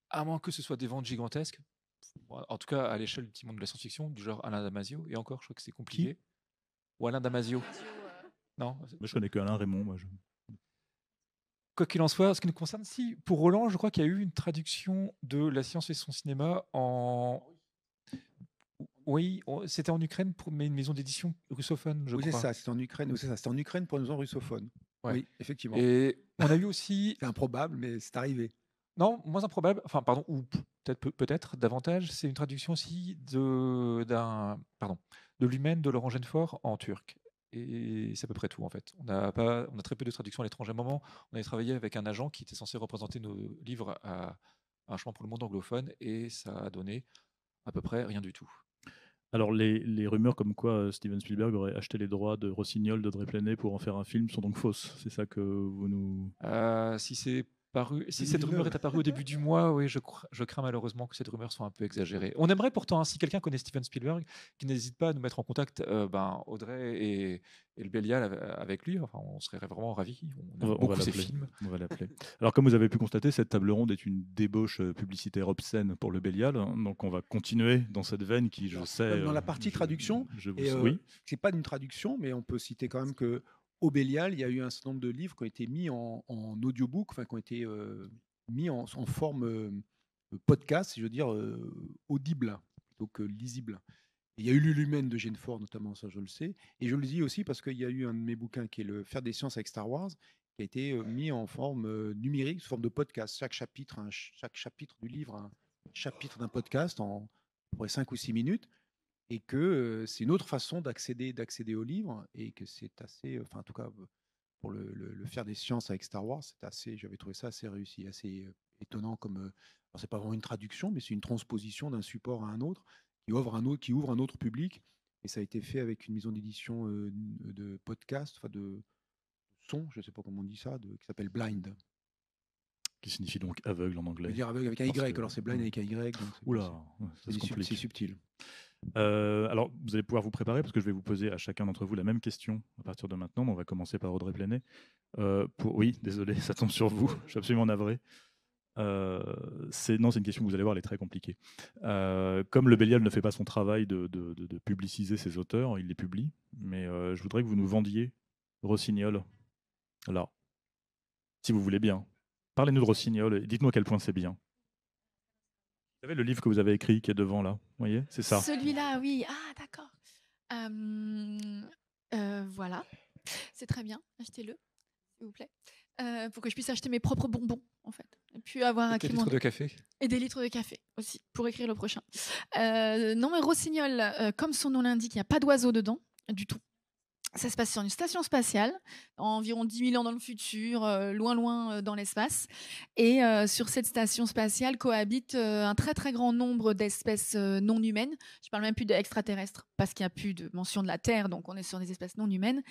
à moins que ce soit des ventes gigantesques. En tout cas, à l'échelle du monde de la science-fiction, du genre Alain Damasio. Et encore, je crois que c'est compliqué. Ou Alain Damasio. Non. Moi, je connais que Alain Raymond. Quoi qu'il en soit, ce qui nous concerne, si pour Roland, je crois qu'il y a eu une traduction de La science et son cinéma en. Oui, c'était en Ukraine, mais une maison d'édition russophone, je Oui, crois. c'est ça, c'est en Ukraine. Oui, c'est ça, c'est en Ukraine pour une maison russophone. Ouais. Oui, effectivement. Et on a eu aussi. C'est improbable, mais c'est arrivé. Non, moins improbable, ou peut-être davantage, c'est une traduction aussi de l'Humaine de Laurent Genefort en turc. Et c'est à peu près tout en fait. On a très peu de traductions à l'étranger. À un moment, on avait travaillé avec un agent qui était censé représenter nos livres à un chemin pour le monde anglophone et ça a donné à peu près rien du tout. Alors, les rumeurs comme quoi Steven Spielberg aurait acheté les droits de Rossignol, d'Audrey Plenay pour en faire un film sont donc fausses. C'est ça que vous nous... Si cette rumeur est apparue au début du mois, oui, je crains malheureusement que cette rumeur soit un peu exagérée. On aimerait pourtant, si quelqu'un connaît Steven Spielberg, qui n'hésite pas à nous mettre en contact, Audrey et le Bélial avec lui. Enfin, on serait vraiment ravis. On aime beaucoup ses films. On va l'appeler. Alors, comme vous avez pu constater, cette table ronde est une débauche publicitaire obscène pour le Bélial. Donc, on va continuer dans cette veine qui, je sais... Dans la partie traduction, oui. C'est pas une traduction, mais on peut citer quand même que au Bélial, il y a eu un certain nombre de livres qui ont été mis en audiobook, enfin qui ont été mis en forme podcast, si je veux dire audible plutôt que lisible. Et il y a eu l'Humaine de Genefort notamment, ça je le sais. Et je le dis aussi parce qu'il y a eu un de mes bouquins qui est le Faire des sciences avec Star Wars, qui a été mis en forme numérique, sous forme de podcast. Chaque chapitre du livre, un chapitre d'un podcast en à peu près 5 ou 6 minutes. Et que c'est une autre façon d'accéder au livre et que c'est assez, enfin en tout cas pour le Faire des sciences avec Star Wars, j'avais trouvé ça assez réussi, assez étonnant comme, alors c'est pas vraiment une traduction, mais c'est une transposition d'un support à un autre qui ouvre un autre public. Et ça a été fait avec une maison d'édition de podcast, enfin de son, je sais pas comment on dit ça, qui s'appelle Blind. Qui signifie donc aveugle en anglais. Je veux dire aveugle avec un Y, alors c'est Blind avec un Y. Oula, ça se complique. C'est subtil. Alors, vous allez pouvoir vous préparer parce que je vais vous poser à chacun d'entre vous la même question à partir de maintenant. On va commencer par Audrey Plenay. Oui, désolé, ça tombe sur vous. Je suis absolument navré. C'est une question que vous allez voir, elle est très compliquée. Comme le Bélial ne fait pas son travail de publiciser ses auteurs, il les publie. Mais je voudrais que vous nous vendiez Rossignol. Alors, si vous voulez bien, parlez-nous de Rossignol et dites-nous à quel point c'est bien. Vous savez le livre que vous avez écrit qui est devant là, vous voyez, c'est ça. Celui-là, oui. Ah, d'accord. Voilà, c'est très bien. Achetez-le, s'il vous plaît, pour que je puisse acheter mes propres bonbons, en fait, et puis avoir des litres de café. Et des litres de café aussi pour écrire le prochain. Non, mais Rossignol, comme son nom l'indique, il n'y a pas d'oiseaux dedans du tout. Ça se passe sur une station spatiale, environ 10 000 ans dans le futur, loin dans l'espace. Et sur cette station spatiale cohabitent un très très grand nombre d'espèces non humaines. Je ne parle même plus d'extraterrestres, parce qu'il n'y a plus de mention de la Terre, donc on est sur des espèces non humaines,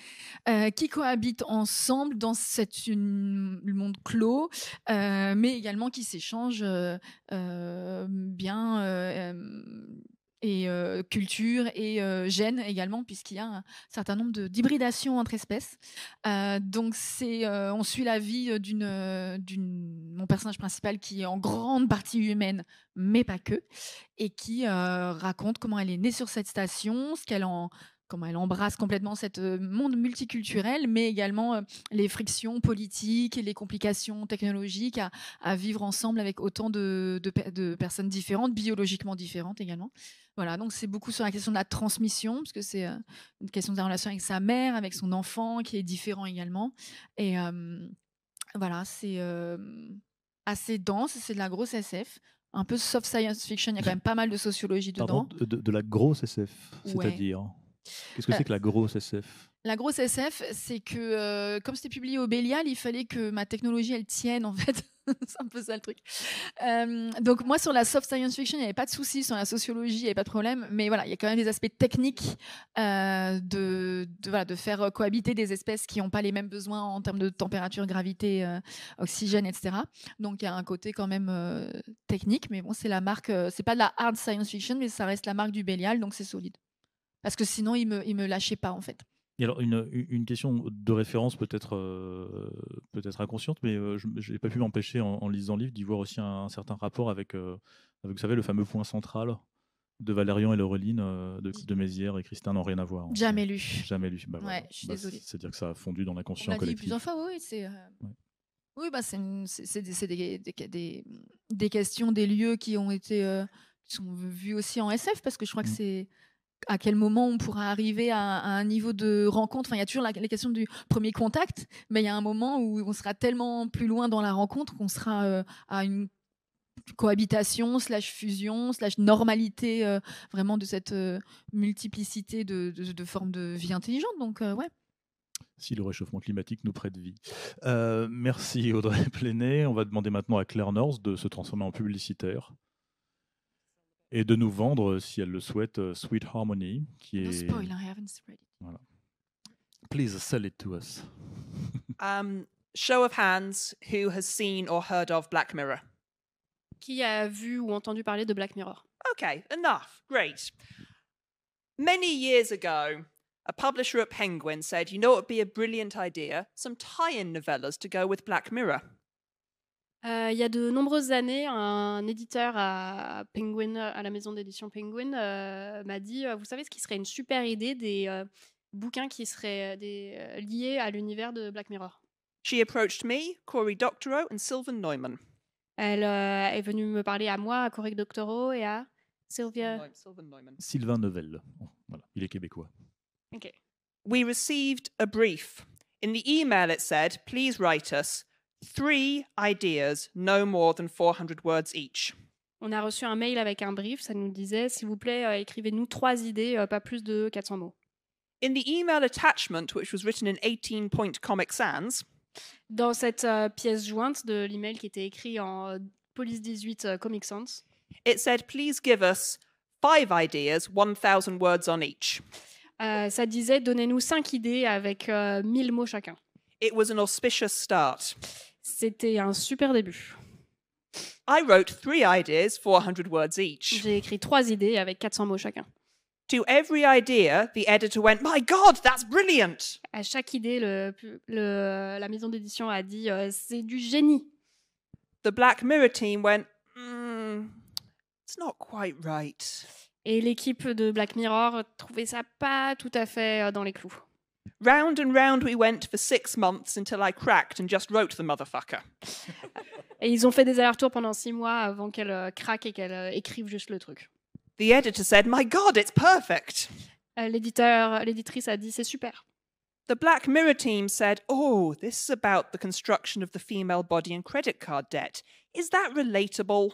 qui cohabitent ensemble dans le monde clos, mais également qui s'échangent bien... et culture et gènes également, puisqu'il y a un certain nombre d'hybridations entre espèces. Donc on suit la vie mon personnage principal qui est en grande partie humaine, mais pas que, et qui raconte comment elle est née sur cette station, comment elle embrasse complètement ce monde multiculturel, mais également les frictions politiques et les complications technologiques à vivre ensemble avec autant de personnes différentes, biologiquement différentes également. Voilà, donc c'est beaucoup sur la question de la transmission, parce que c'est une question de la relation avec sa mère, avec son enfant, qui est différent également. Et voilà, c'est assez dense, c'est de la grosse SF, un peu soft science fiction, il y a quand même pas mal de sociologie dedans. Pardon, de la grosse SF, c'est-à-dire qu'est-ce que c'est que la grosse SF ? La grosse SF, c'est que comme c'était publié au Bélial, il fallait que ma technologie elle tienne en fait. C'est un peu ça le truc. Donc moi sur la soft science fiction, il n'y avait pas de souci, sur la sociologie, il n'y avait pas de problème, mais voilà, il y a quand même des aspects techniques de faire cohabiter des espèces qui n'ont pas les mêmes besoins en termes de température, gravité, oxygène, etc. Donc il y a un côté quand même technique, mais bon, c'est la marque, c'est pas de la hard science fiction, mais ça reste la marque du Bélial, donc c'est solide. Parce que sinon, il me lâchait pas en fait. Et alors, une question de référence peut-être inconsciente, mais je n'ai pas pu m'empêcher en lisant le livre d'y voir aussi un certain rapport avec, vous savez, le fameux point central de Valérian et Laureline de Mézières et Christin n'ont rien à voir. Jamais lu. Jamais lu. Bah, voilà. Ouais, je suis désolée. C'est-dire que ça a fondu dans On l'inconscient l'a dit collectif. plusieurs fois, oui, c'est... Ouais. Oui, bah c'est des questions, des lieux qui ont été qui sont vus aussi en SF, parce que je crois que c'est à quel moment on pourra arriver à un niveau de rencontre. Enfin, il y a toujours les questions du premier contact, mais il y a un moment où on sera tellement plus loin dans la rencontre qu'on sera à une cohabitation / fusion / normalité vraiment de cette multiplicité de formes de vie intelligente. Donc ouais. Si le réchauffement climatique nous prête vie. Merci Audrey Plenay. On va demander maintenant à Claire North de se transformer en publicitaire et de nous vendre, si elle le souhaite, Sweet Harmony, qui No est... spoil, I haven't read it. Voilà. Please sell it to us. Show of hands, who has seen or heard of Black Mirror? Qui a vu ou entendu parler de Black Mirror? Okay, enough. Great. Many years ago, a publisher at Penguin said, you know what would be a brilliant idea? Some tie-in novellas to go with Black Mirror. Il y a de nombreuses années, un éditeur à Penguin, à la maison d'édition Penguin, m'a dit vous savez ce qui serait une super idée, des bouquins qui seraient liés à l'univers de Black Mirror. She approached me, Cory Doctorow, and Sylvan Neumann. Elle est venue me parler à moi, à Cory Doctorow et à Sylvia. Sylvan Neumann. Sylvain Neuvel. Voilà, il est québécois. Ok. We received a brief. In the email, it said, please write us 3 ideas, no more than 400 words each. On a reçu un mail avec un brief, ça nous disait s'il vous plaît, écrivez-nous 3 idées, pas plus de 400 mots. In the email attachment, which was written in 18-point Comic Sans, dans cette pièce jointe de l'email qui était écrit en Police 18 Comic Sans, it said, please give us 5 ideas, 1,000 words on each. Ça disait donnez-nous 5 idées avec 1000 mots chacun. It was an auspicious start. C'était un super début. I wrote 3 ideas, 400 words each. J'ai écrit 3 idées avec 400 mots chacun. To every idea, the editor went, my God, that's brilliant. À chaque idée, la maison d'édition a dit c'est du génie. The Black Mirror team went, it's not quite right. Et l'équipe de Black Mirror trouvait ça pas tout à fait dans les clous. Round and round we went for 6 months until I cracked and just wrote the motherfucker. Et ils ont fait des allers-retours pendant 6 mois avant qu'elle craque et qu'elle écrive juste le truc. The editor said, my God, it's perfect. L'éditrice a dit c'est super. The Black Mirror team said, oh, this is about the construction of the female body and credit card debt. Is that relatable?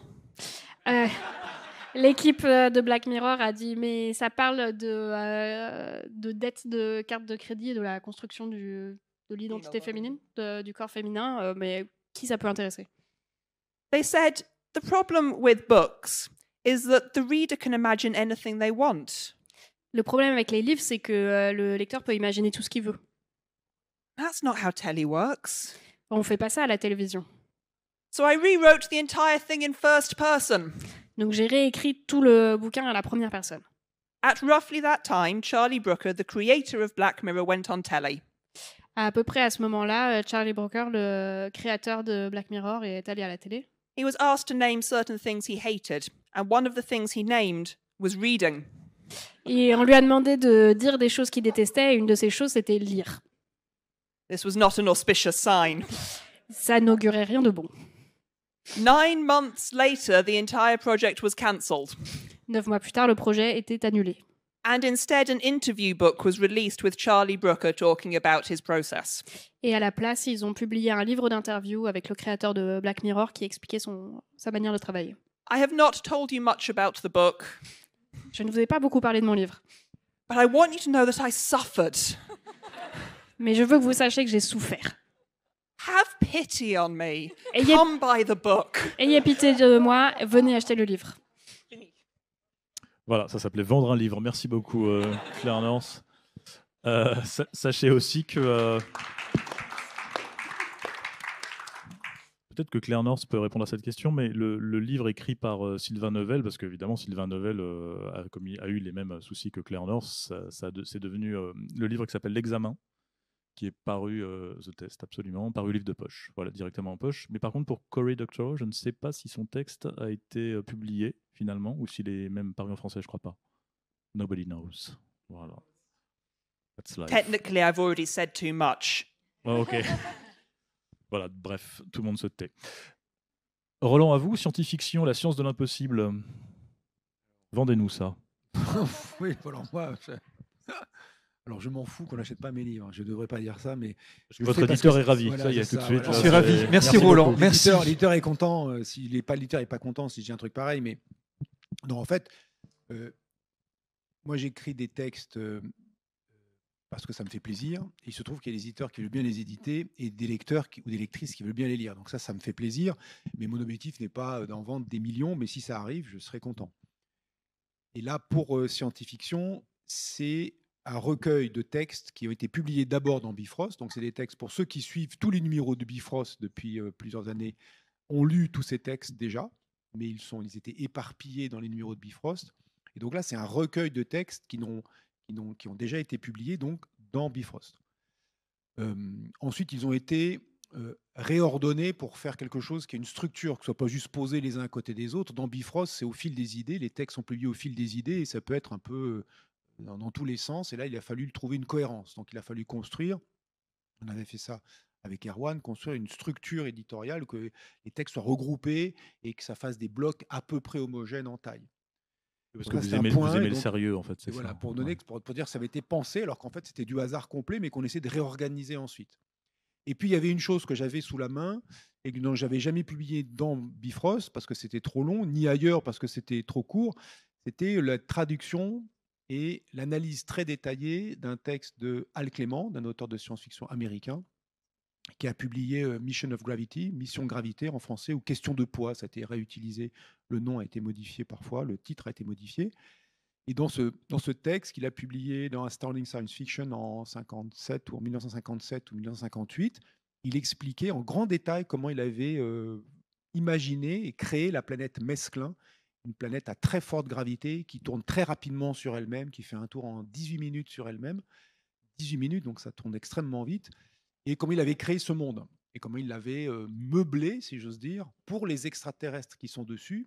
L'équipe de Black Mirror a dit mais ça parle de dette de carte de crédit et de la construction de l'identité féminine, du corps féminin, mais qui ça peut intéresser? They said, the problem with books is that the reader can imagine anything they want. Le problème avec les livres, c'est que le lecteur peut imaginer tout ce qu'il veut. That's not how telly works. On fait pas ça à la télévision. So I rewrote the entire thing in first person. Donc j'ai réécrit tout le bouquin à la première personne. At roughly that time, Charlie Brooker, the creator of Black Mirror, went on telly. À peu près à ce moment-là, Charlie Brooker, le créateur de Black Mirror, est allé à la télé. He was asked to name certain things he hated, and one of the things he named was reading. Et on lui a demandé de dire des choses qu'il détestait, et une de ces choses, c'était lire. This was not an auspicious sign. Ça n'augurait rien de bon. 9 months later, the entire project was cancelled. 9 mois plus tard, le projet était annulé. And instead, an interview book was released with Charlie Brooker talking about his process. Et à la place, ils ont publié un livre d'interview avec le créateur de Black Mirror qui expliquait sa manière de travailler. I have not told you much about the book, Je ne vous ai pas beaucoup parlé de mon livre, but I want you to know that I suffered. mais je veux que vous sachiez que j'ai souffert. Have pity on me. Ayez- Come buy the book. Ayez pitié de moi, venez acheter le livre. Voilà, ça s'appelait Vendre un livre. Merci beaucoup, Claire North. Sachez aussi que... Peut-être que Claire North peut répondre à cette question, mais le livre écrit par Sylvain Neuvel, parce qu'évidemment Sylvain Neuvel a eu les mêmes soucis que Claire North, c'est devenu le livre qui s'appelle L'Examen, qui est paru, The Test, absolument, paru livre de poche, voilà, directement en poche. Mais par contre, pour Cory Doctorow, je ne sais pas si son texte a été publié finalement, ou s'il est même paru en français, je crois pas. Nobody knows. Voilà. That's life. Technically, I've already said too much. Oh, ok. Voilà, bref, tout le monde se tait. Roland, à vous, science-fiction, la science de l'impossible. Vendez-nous ça. Oui, voilà, moi, alors je m'en fous qu'on n'achète pas mes livres. Je ne devrais pas dire ça, mais je Votre fais parce éditeur que est ravi. voilà, Ça y est, c'est tout de ça, suite. voilà. Je suis ravi. Merci Roland. beaucoup. Merci. L'éditeur est content. S'il n'est pas l'éditeur, n'est pas content si j'ai un truc pareil. Mais non, en fait, moi j'écris des textes parce que ça me fait plaisir. Et il se trouve qu'il y a des éditeurs qui veulent bien les éditer et des lecteurs ou des lectrices qui veulent bien les lire. Donc ça me fait plaisir. Mais mon objectif n'est pas d'en vendre des millions, mais si ça arrive, je serai content. Et là, pour science-fiction, c'est un recueil de textes qui ont été publiés d'abord dans Bifrost. Donc, c'est des textes, pour ceux qui suivent tous les numéros de Bifrost depuis plusieurs années, ont lu tous ces textes déjà, mais ils étaient éparpillés dans les numéros de Bifrost. Et donc là, c'est un recueil de textes qui ont déjà été publiés donc, dans Bifrost. Ensuite, ils ont été réordonnés pour faire quelque chose qui a une structure, que ce ne soit pas juste posés les uns à côté des autres. Dans Bifrost, c'est au fil des idées. Les textes sont publiés au fil des idées et ça peut être un peu dans tous les sens. Et là, il a fallu trouver une cohérence. Donc, il a fallu construire. On avait fait ça avec Erwan, construire une structure éditoriale, que les textes soient regroupés et que ça fasse des blocs à peu près homogènes en taille. Parce Donc que là, vous c'est un aimez, point, le donc, sérieux, en fait. C'est voilà, ça. pour dire que ça avait été pensé, alors qu'en fait, c'était du hasard complet, mais qu'on essaie de réorganiser ensuite. Et puis, il y avait une chose que j'avais sous la main et que je n'avais jamais publié dans Bifrost parce que c'était trop long, ni ailleurs parce que c'était trop court. C'était la traduction et l'analyse très détaillée d'un texte de Hal Clement, d'un auteur de science-fiction américain, qui a publié Mission of Gravity, Mission Gravité en français, ou Question de poids. Ça a été réutilisé, le nom a été modifié parfois, le titre a été modifié. Et dans ce texte qu'il a publié dans Astounding Science Fiction en 57 ou en 1957 ou 1958, il expliquait en grand détail comment il avait imaginé et créé la planète Mesclin, une planète à très forte gravité qui tourne très rapidement sur elle-même, qui fait un tour en 18 minutes sur elle-même. 18 minutes, donc ça tourne extrêmement vite. Et comment il avait créé ce monde et comment il l'avait meublé, si j'ose dire, pour les extraterrestres qui sont dessus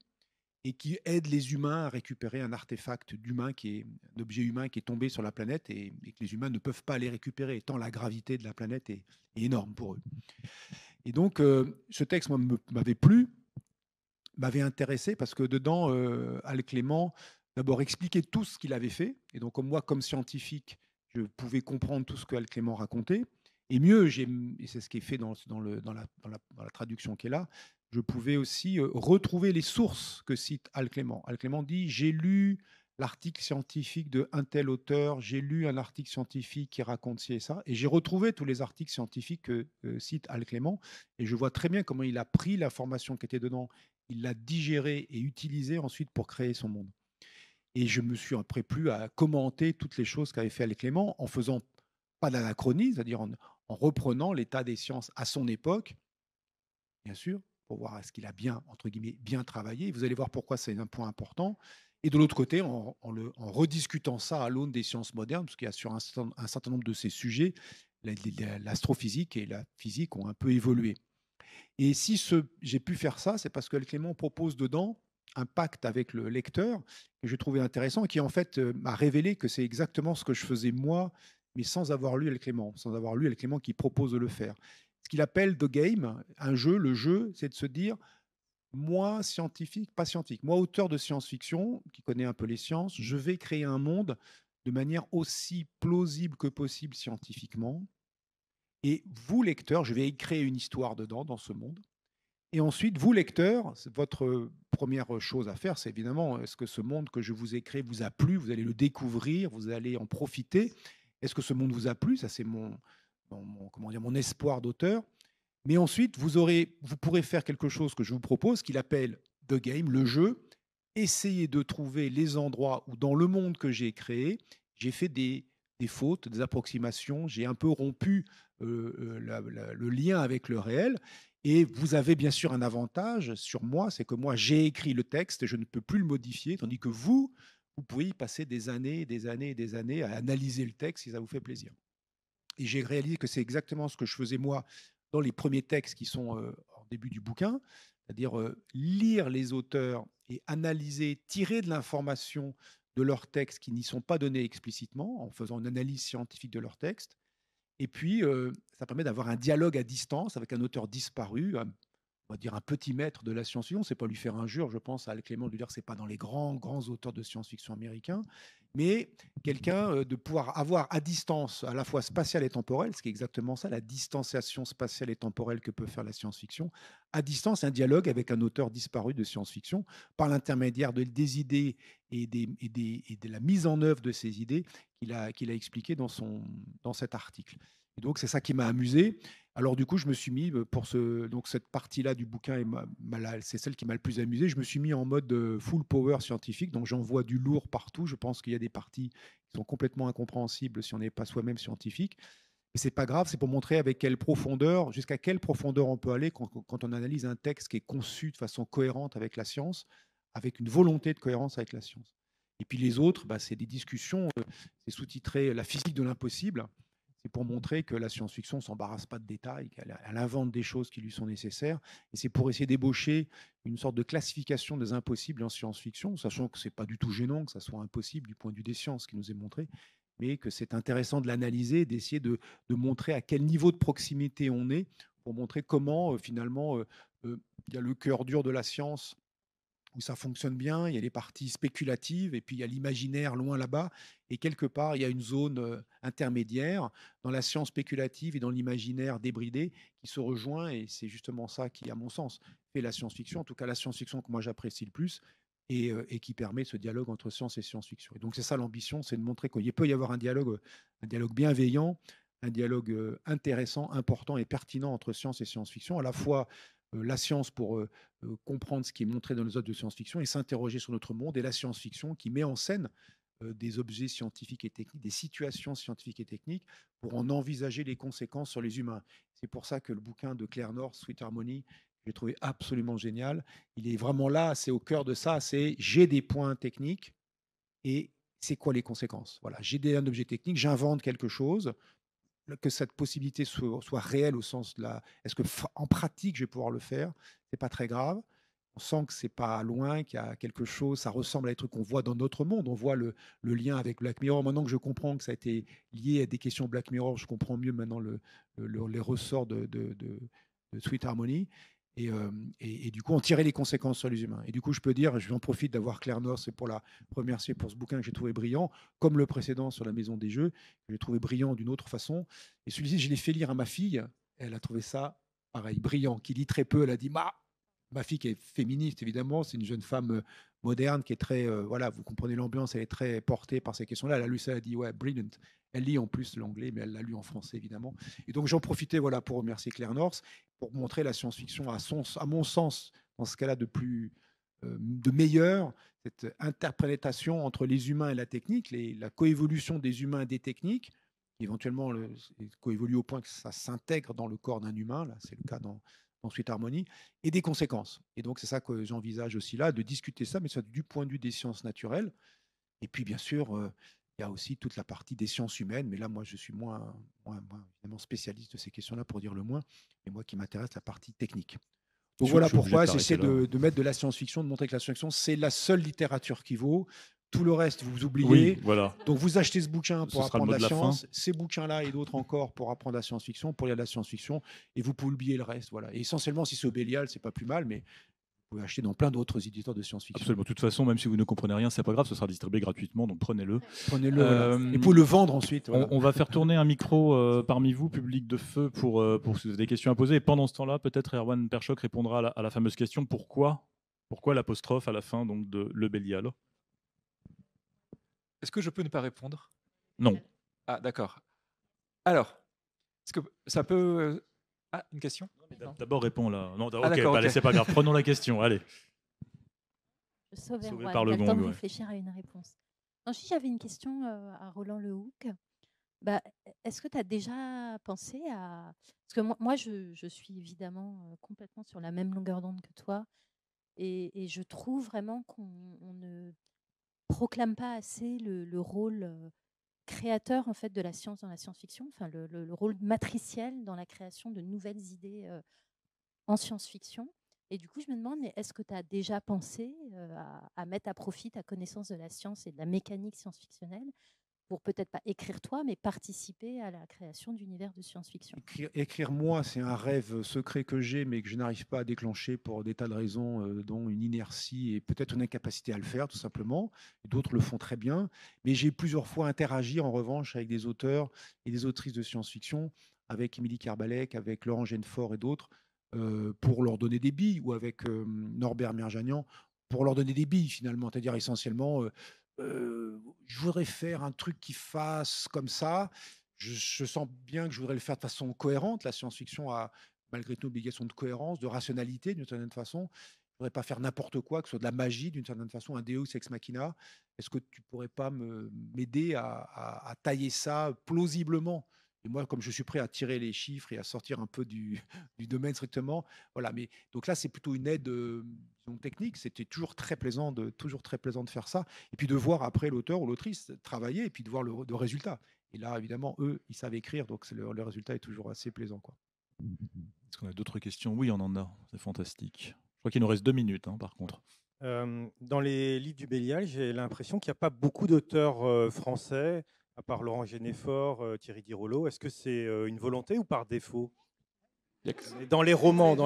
et qui aident les humains à récupérer un artefact d'humain, un objet humain qui est tombé sur la planète et que les humains ne peuvent pas aller récupérer, tant la gravité de la planète est énorme pour eux. Et donc, ce texte m'avait plu, m'avait intéressé, parce que dedans, Hal Clement, d'abord, expliquait tout ce qu'il avait fait. Et donc, moi, comme scientifique, je pouvais comprendre tout ce que Hal Clement racontait. Et mieux, et c'est ce qui est fait dans la traduction qui est là, je pouvais aussi retrouver les sources que cite Hal Clement. Hal Clement dit « J'ai lu l'article scientifique de un tel auteur, j'ai lu un article scientifique qui raconte ci et ça, et j'ai retrouvé tous les articles scientifiques que cite Hal Clement, et je vois très bien comment il a pris l'information qui était dedans, il l'a digérée et utilisée ensuite pour créer son monde. Et je me suis après plus à commenter toutes les choses qu'avait fait Hal Clement en faisant pas d'anachronisme, c'est-à-dire en reprenant l'état des sciences à son époque, bien sûr, pour voir est-ce qu'il a bien, entre guillemets, bien travaillé. Vous allez voir pourquoi c'est un point important. Et de l'autre côté, en rediscutant ça à l'aune des sciences modernes, parce qu'il y a sur un certain nombre de ces sujets, l'astrophysique et la physique ont un peu évolué. Et si j'ai pu faire ça, c'est parce que Clément propose dedans un pacte avec le lecteur que j'ai trouvé intéressant et qui en fait m'a révélé que c'est exactement ce que je faisais moi, mais sans avoir lu Clément, sans avoir lu Clément qui propose de le faire. Ce qu'il appelle the game, un jeu, le jeu, c'est de se dire, moi, scientifique, pas scientifique, moi, auteur de science-fiction, qui connaît un peu les sciences, je vais créer un monde de manière aussi plausible que possible scientifiquement. Et vous, lecteurs, je vais créer une histoire dedans, dans ce monde. Et ensuite, vous, lecteurs, votre première chose à faire, c'est évidemment, est-ce que ce monde que je vous ai créé vous a plu? Vous allez le découvrir, vous allez en profiter. Est-ce que ce monde vous a plu? Ça, c'est mon espoir d'auteur. Mais ensuite, vous pourrez faire quelque chose que je vous propose, qu'il appelle The Game, le jeu. Essayez de trouver les endroits où, dans le monde que j'ai créé, j'ai fait des fautes, des approximations, j'ai un peu rompu le lien avec le réel. Et vous avez bien sûr un avantage sur moi, c'est que moi, j'ai écrit le texte et je ne peux plus le modifier, tandis que vous pouvez y passer des années, des années et des années à analyser le texte si ça vous fait plaisir. Et j'ai réalisé que c'est exactement ce que je faisais moi dans les premiers textes qui sont en début du bouquin, c'est-à-dire lire les auteurs et analyser, tirer de l'information de leurs textes qui n'y sont pas donnés explicitement, en faisant une analyse scientifique de leurs textes. Et puis, ça permet d'avoir un dialogue à distance avec un auteur disparu, on va dire un petit maître de la science-fiction. C'est pas lui faire injure, je pense, à Al Clément de lui dire que c'est pas dans les grands auteurs de science-fiction américains, mais quelqu'un de pouvoir avoir à distance, à la fois spatiale et temporelle, ce qui est exactement ça, la distanciation spatiale et temporelle que peut faire la science-fiction, à distance, un dialogue avec un auteur disparu de science-fiction par l'intermédiaire des idées et de la mise en œuvre de ces idées qu'il a expliqué dans cet article. Et donc, c'est ça qui m'a amusé. Alors du coup, je me suis mis donc cette partie-là du bouquin, c'est celle qui m'a le plus amusé. Je me suis mis en mode full power scientifique, donc j'envoie du lourd partout. Je pense qu'il y a des parties qui sont complètement incompréhensibles si on n'est pas soi-même scientifique. Mais c'est pas grave, c'est pour montrer avec quelle profondeur, jusqu'à quelle profondeur on peut aller quand on analyse un texte qui est conçu de façon cohérente avec la science, avec une volonté de cohérence avec la science. Et puis les autres, c'est des discussions, c'est sous-titré La physique de l'impossible. C'est pour montrer que la science-fiction ne s'embarrasse pas de détails, qu'elle invente des choses qui lui sont nécessaires. Et c'est pour essayer d'ébaucher une sorte de classification des impossibles en science-fiction, sachant que ce n'est pas du tout gênant que ça soit impossible du point de vue des sciences qui nous est montré, mais que c'est intéressant de l'analyser, d'essayer de montrer à quel niveau de proximité on est, pour montrer comment finalement il y a le cœur dur de la science où ça fonctionne bien, il y a les parties spéculatives, et puis il y a l'imaginaire loin là-bas, et quelque part, il y a une zone intermédiaire dans la science spéculative et dans l'imaginaire débridé qui se rejoint, et c'est justement ça qui, à mon sens, fait la science-fiction, en tout cas la science-fiction que moi j'apprécie le plus, et qui permet ce dialogue entre science et science-fiction. Et donc c'est ça l'ambition, c'est de montrer qu'il peut y avoir un dialogue bienveillant, un dialogue intéressant, important et pertinent entre science et science-fiction, à la fois la science pour comprendre ce qui est montré dans les œuvres de science-fiction et s'interroger sur notre monde, et la science-fiction qui met en scène des objets scientifiques et techniques, des situations scientifiques et techniques pour en envisager les conséquences sur les humains. C'est pour ça que le bouquin de Claire North, Sweet Harmony, j'ai trouvé absolument génial. Il est vraiment là, c'est au cœur de ça, c'est j'ai des points techniques et c'est quoi les conséquences. Voilà, j'ai un objet technique, j'invente quelque chose, que cette possibilité soit réelle au sens de la... Est-ce qu'en pratique, je vais pouvoir le faire? C'est pas très grave. On sent que c'est pas loin, qu'il y a quelque chose, ça ressemble à des trucs qu'on voit dans notre monde. On voit le lien avec Black Mirror. Maintenant que je comprends que ça a été lié à des questions Black Mirror, je comprends mieux maintenant les ressorts de Sweet Harmony. Et du coup, en tirer les conséquences sur les humains. Et du coup, je peux dire, je en profite d'avoir Claire North pour la remercier pour ce bouquin que j'ai trouvé brillant, comme le précédent sur la Maison des Jeux, que j'ai trouvé brillant d'une autre façon. Et celui-ci, je l'ai fait lire à ma fille. Elle a trouvé ça, pareil, brillant, qui lit très peu. Elle a dit, ma fille qui est féministe, évidemment, c'est une jeune femme moderne qui est très, voilà, vous comprenez l'ambiance, elle est très portée par ces questions-là. Elle a lu ça, elle a dit, ouais, brilliant. Elle lit en plus l'anglais, mais elle l'a lu en français, évidemment. Et donc, j'en profitais voilà, pour remercier Claire North, pour montrer la science-fiction à mon sens, dans ce cas-là, de meilleur, cette interprétation entre les humains et la technique, la coévolution des humains et des techniques, qui éventuellement coévolue au point que ça s'intègre dans le corps d'un humain, là, c'est le cas dans Sweet Harmony, et des conséquences. Et donc, c'est ça que j'envisage aussi là, de discuter ça, mais ça du point de vue des sciences naturelles. Et puis, bien sûr, il y a aussi toute la partie des sciences humaines, mais là, moi, je suis moins évidemment spécialiste de ces questions-là, pour dire le moins, et moi qui m'intéresse la partie technique. Donc voilà pourquoi j'essaie de mettre de la science-fiction, de montrer que la science-fiction, c'est la seule littérature qui vaut. Tout le reste, vous oubliez. Oui, voilà. Donc vous achetez ce bouquin pour apprendre la science, fin. ces bouquins-là et d'autres encore pour apprendre la science-fiction, pour lire la science-fiction, et vous pouvez oublier le reste. Voilà. Et essentiellement, si c'est au Bélial, c'est pas plus mal, mais vous pouvez acheter dans plein d'autres éditeurs de science-fiction. Absolument. De toute façon, même si vous ne comprenez rien, c'est pas grave, ce sera distribué gratuitement, donc prenez-le. Prenez-le. Voilà. Et pour le vendre ensuite. Voilà. On va faire tourner un micro parmi vous, public de feu, pour si vous avez des questions à poser. Et pendant ce temps-là, peut-être Erwan Perchoc répondra à la fameuse question pourquoi l'apostrophe à la fin donc de Le Bélial. Est-ce que je peux ne pas répondre? Non. Ah, d'accord. Alors, est-ce que ça peut Ah, une question? D'abord, réponds là. Non, ok, d'accord, bah, ok. allez, c'est pas grave. Prenons la question. Allez. Sauvé Sauvé Erwan, par le il a le temps gong, de ouais. réfléchir à une réponse. Non, si j'avais une question à Roland Lehoucq, bah, est-ce que tu as déjà pensé à... Parce que moi je suis évidemment complètement sur la même longueur d'onde que toi, et je trouve vraiment qu'on ne proclame pas assez le rôle créateur en fait de la science dans la science-fiction, enfin le rôle matriciel dans la création de nouvelles idées en science-fiction. Et du coup, je me demande, mais est-ce que tu as déjà pensé à mettre à profit ta connaissance de la science et de la mécanique science-fictionnelle pour peut-être pas écrire toi, mais participer à la création d'univers de science-fiction? Écrire moi, c'est un rêve secret que j'ai, mais que je n'arrive pas à déclencher pour des tas de raisons, dont une inertie et peut-être une incapacité à le faire, tout simplement. D'autres le font très bien. Mais j'ai plusieurs fois interagi, en revanche, avec des auteurs et des autrices de science-fiction, avec Émilie Carbalec, avec Laurent Genefort et d'autres, pour leur donner des billes, ou avec Norbert Merjanian, pour leur donner des billes, finalement. C'est-à-dire essentiellement, je voudrais faire un truc qui fasse comme ça. Je sens bien que je voudrais le faire de façon cohérente. La science-fiction a malgré tout une obligation de cohérence, de rationalité d'une certaine façon. Je ne voudrais pas faire n'importe quoi, que ce soit de la magie d'une certaine façon, un Deus ex machina. Est-ce que tu pourrais pas m'aider à tailler ça plausiblement? Et moi, comme je suis prêt à tirer les chiffres et à sortir un peu du domaine strictement, voilà. Mais donc là, c'est plutôt une aide disons, technique. C'était toujours très plaisant de faire ça. Et puis de voir après l'auteur ou l'autrice travailler et puis de voir le résultat. Et là, évidemment, eux, ils savent écrire, donc le résultat est toujours assez plaisant, quoi. Est-ce qu'on a d'autres questions? Oui, on en a. C'est fantastique. Je crois qu'il nous reste 2 minutes, hein, par contre. Dans les livres du Bélial, j'ai l'impression qu'il n'y a pas beaucoup d'auteurs français, à part Laurent Genefort, Thierry Di Rollo. Est-ce que c'est une volonté ou par défaut? Dans les romans.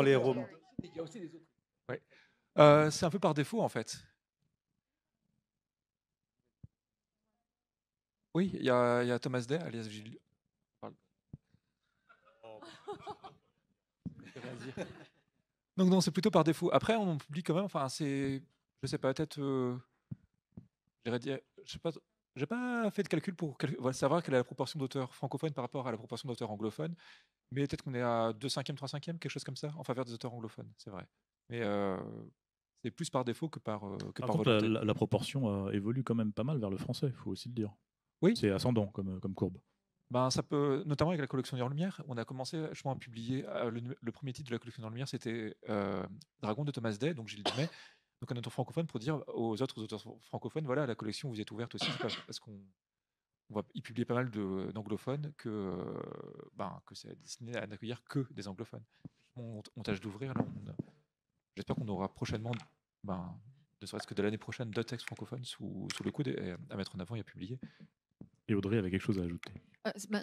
Ouais. C'est un peu par défaut, en fait. Oui, il y a Thomas Day, alias Gilles. Donc non, c'est plutôt par défaut. Après, on en publie quand même. Enfin, c'est, je sais pas, peut-être. J'irais dire, je sais pas. J'ai pas fait de calcul pour savoir quelle est la proportion d'auteurs francophones par rapport à la proportion d'auteurs anglophones. Mais peut-être qu'on est à 2/5, 3/5, quelque chose comme ça, en faveur des auteurs anglophones. C'est vrai. Mais c'est plus par défaut que par Par contre, volonté. la proportion évolue quand même pas mal vers le français, il faut aussi le dire. Oui. C'est ascendant comme courbe. Ben, ça peut, notamment avec la collection des Lumière, on a commencé justement à publier. Le premier titre de la collection des Lumière, c'était Dragon de Thomas Day, donc Gilles Dumay, donc un auteur francophone, pour dire aux autres auteurs francophones, voilà, la collection vous êtes ouverte aussi, parce qu'on va y publier pas mal d'anglophones, que c'est destiné à n'accueillir que des anglophones. On tâche d'ouvrir, là, j'espère qu'on aura prochainement, ne serait-ce que de l'année prochaine, d'autres textes francophones sous le coude à mettre en avant et à publier. Et Audrey avait quelque chose à ajouter.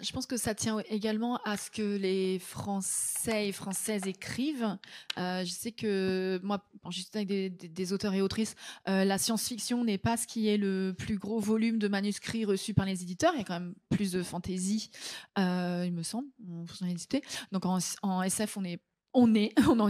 Je pense que ça tient également à ce que les Français et Françaises écrivent. Je sais que moi, juste avec des auteurs et autrices, la science-fiction n'est pas ce qui est le plus gros volume de manuscrits reçus par les éditeurs. Il y a quand même plus de fantaisie, il me semble, en édité. Donc en SF, il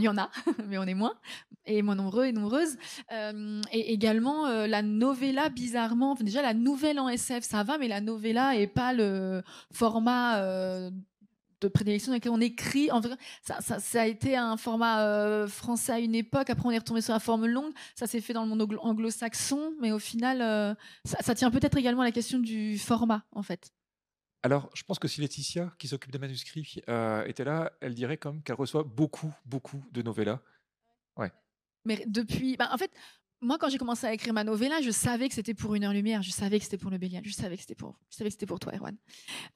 y en a, mais on est moins, et moins nombreux et nombreuses. Et également, la novella, bizarrement, déjà la nouvelle en SF, ça va, mais la novella n'est pas le format de prédilection dans lequel on écrit. En vrai, ça a été un format français à une époque, après on est retombé sur la forme longue, ça s'est fait dans le monde anglo-saxon, mais au final, ça tient peut-être également à la question du format, en fait. Alors, je pense que si Laetitia, qui s'occupe des manuscrits, était là, elle dirait comme qu'elle reçoit beaucoup de novellas. Ouais. Mais depuis... en fait, moi, quand j'ai commencé à écrire ma novella, je savais que c'était pour Une Heure Lumière, je savais que c'était pour le Bélial, je savais que c'était pour toi, Erwan.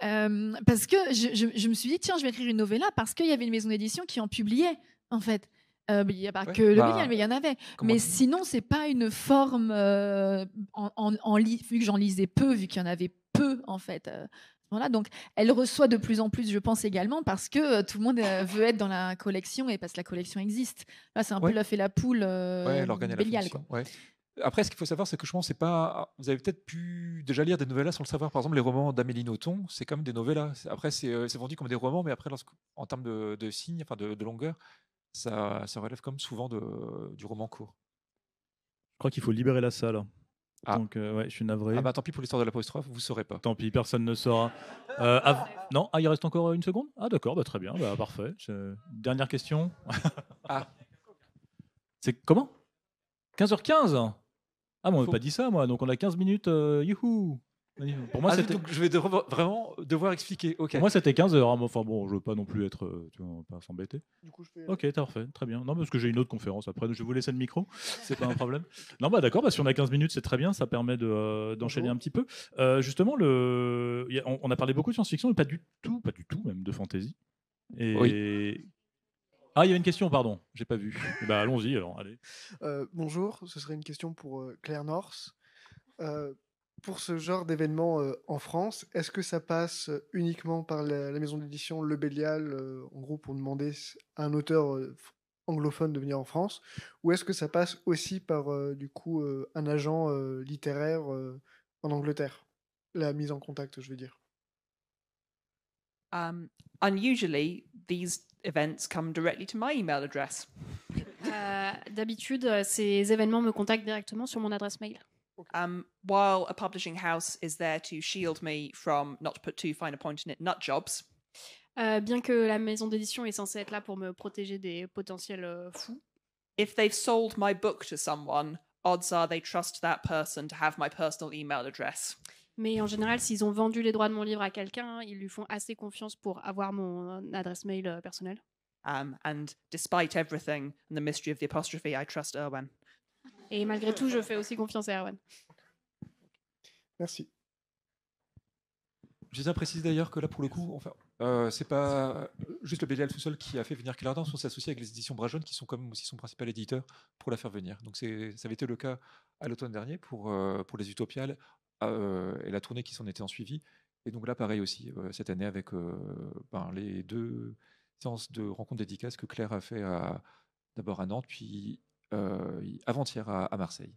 Parce que je me suis dit, tiens, je vais écrire une novella parce qu'il y avait une maison d'édition qui en publiait, en fait. Il n'y a pas que le Bélial, mais il y en avait. Mais sinon, c'est pas une forme vu que j'en lisais peu, vu qu'il y en avait peu, en fait. Voilà, donc elle reçoit de plus en plus, je pense également, parce que tout le monde veut être dans la collection et parce que la collection existe. Là, c'est un peu l'œuf et la poule Bélial. Ouais. Après, ce qu'il faut savoir, c'est que je pense c'est pas. Vous avez peut-être pu déjà lire des novellas sans le savoir. Par exemple, les romans d'Amélie Nothomb, c'est comme des novellas. Après, c'est vendu comme des romans, mais après, en termes de signes, enfin de longueur, ça relève comme souvent du roman court. Je crois qu'il faut libérer la salle. Ah. Donc, ouais, je suis navré. Ah bah tant pis pour l'histoire de l'apostrophe, vous saurez pas. Tant pis, personne ne saura. Non, il reste encore une seconde. Ah d'accord, très bien, parfait. Dernière question. Ah. C'est comment 15h15. Ah, mais on n'a Faut- pas dit ça, moi. Donc on a 15 minutes. Youhou. Pour moi, c'était. Donc je vais vraiment devoir expliquer. Ok. Pour moi, c'était 15h. Mais enfin bon, je veux pas non plus être. Tu vois, on va pas s'embêter. Du coup, je fais. Ok, parfait, très bien. Non, parce que j'ai une autre conférence après, donc je vais vous laisser le micro, c'est pas un problème. Non, d'accord, si on a 15 minutes, c'est très bien, ça permet d'enchaîner un petit peu. Justement, on a parlé beaucoup de science-fiction, mais pas du tout même de fantasy. Et... Oui. Ah, il y avait une question, pardon, j'ai pas vu. Allons-y alors, allez. Bonjour, ce serait une question pour Claire North. Pour ce genre d'événement en France, est-ce que ça passe uniquement par la maison d'édition Le Bélial, en gros pour demander à un auteur anglophone de venir en France, ou est-ce que ça passe aussi par du coup un agent littéraire en Angleterre? La mise en contact, je veux dire. Unusually, these events come directly to my email address. D'habitude, ces événements me contactent directement sur mon adresse mail. While a publishing house is there to shield me from, not to put too fine a point in it, nut jobs. Bien que la maison d'édition est censée être là pour me protéger des potentiels fous. If they've sold my book to someone, odds are they trust that person to have my personal email address. Mais en général, s'ils ont vendu les droits de mon livre à quelqu'un, ils lui font assez confiance pour avoir mon adresse mail personnelle. And despite everything and the mystery of the apostrophe, I trust Erwan. Et malgré tout, je fais aussi confiance à Erwan. Merci. Je tiens à préciser d'ailleurs que là, pour le coup, enfin, c'est pas juste le Bélial tout seul qui a fait venir Claire North, on s'est associé avec les éditions Brajon, qui sont quand même aussi son principal éditeur, pour la faire venir. Donc ça avait été le cas à l'automne dernier pour les Utopiales et la tournée qui s'en était en suivi. Et donc là, pareil aussi, cette année, avec les 2 séances de rencontres dédicaces que Claire a fait d'abord à Nantes, puis avant-hier à Marseille.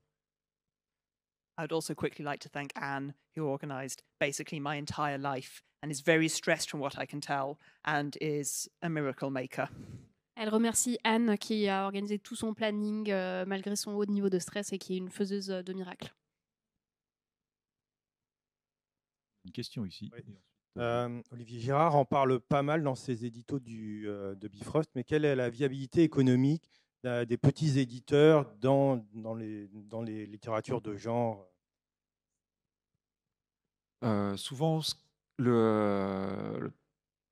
I'd also quickly like to thank Anne, who organised basically my entire life and is very stressed from what I can tell and is a miracle maker. Elle remercie Anne qui a organisé tout son planning malgré son haut niveau de stress et qui est une faiseuse de miracles. Une question ici. Oui. Olivier Girard en parle pas mal dans ses éditos de Bifrost, mais quelle est la viabilité économique des petits éditeurs dans les littératures de genre? Souvent, le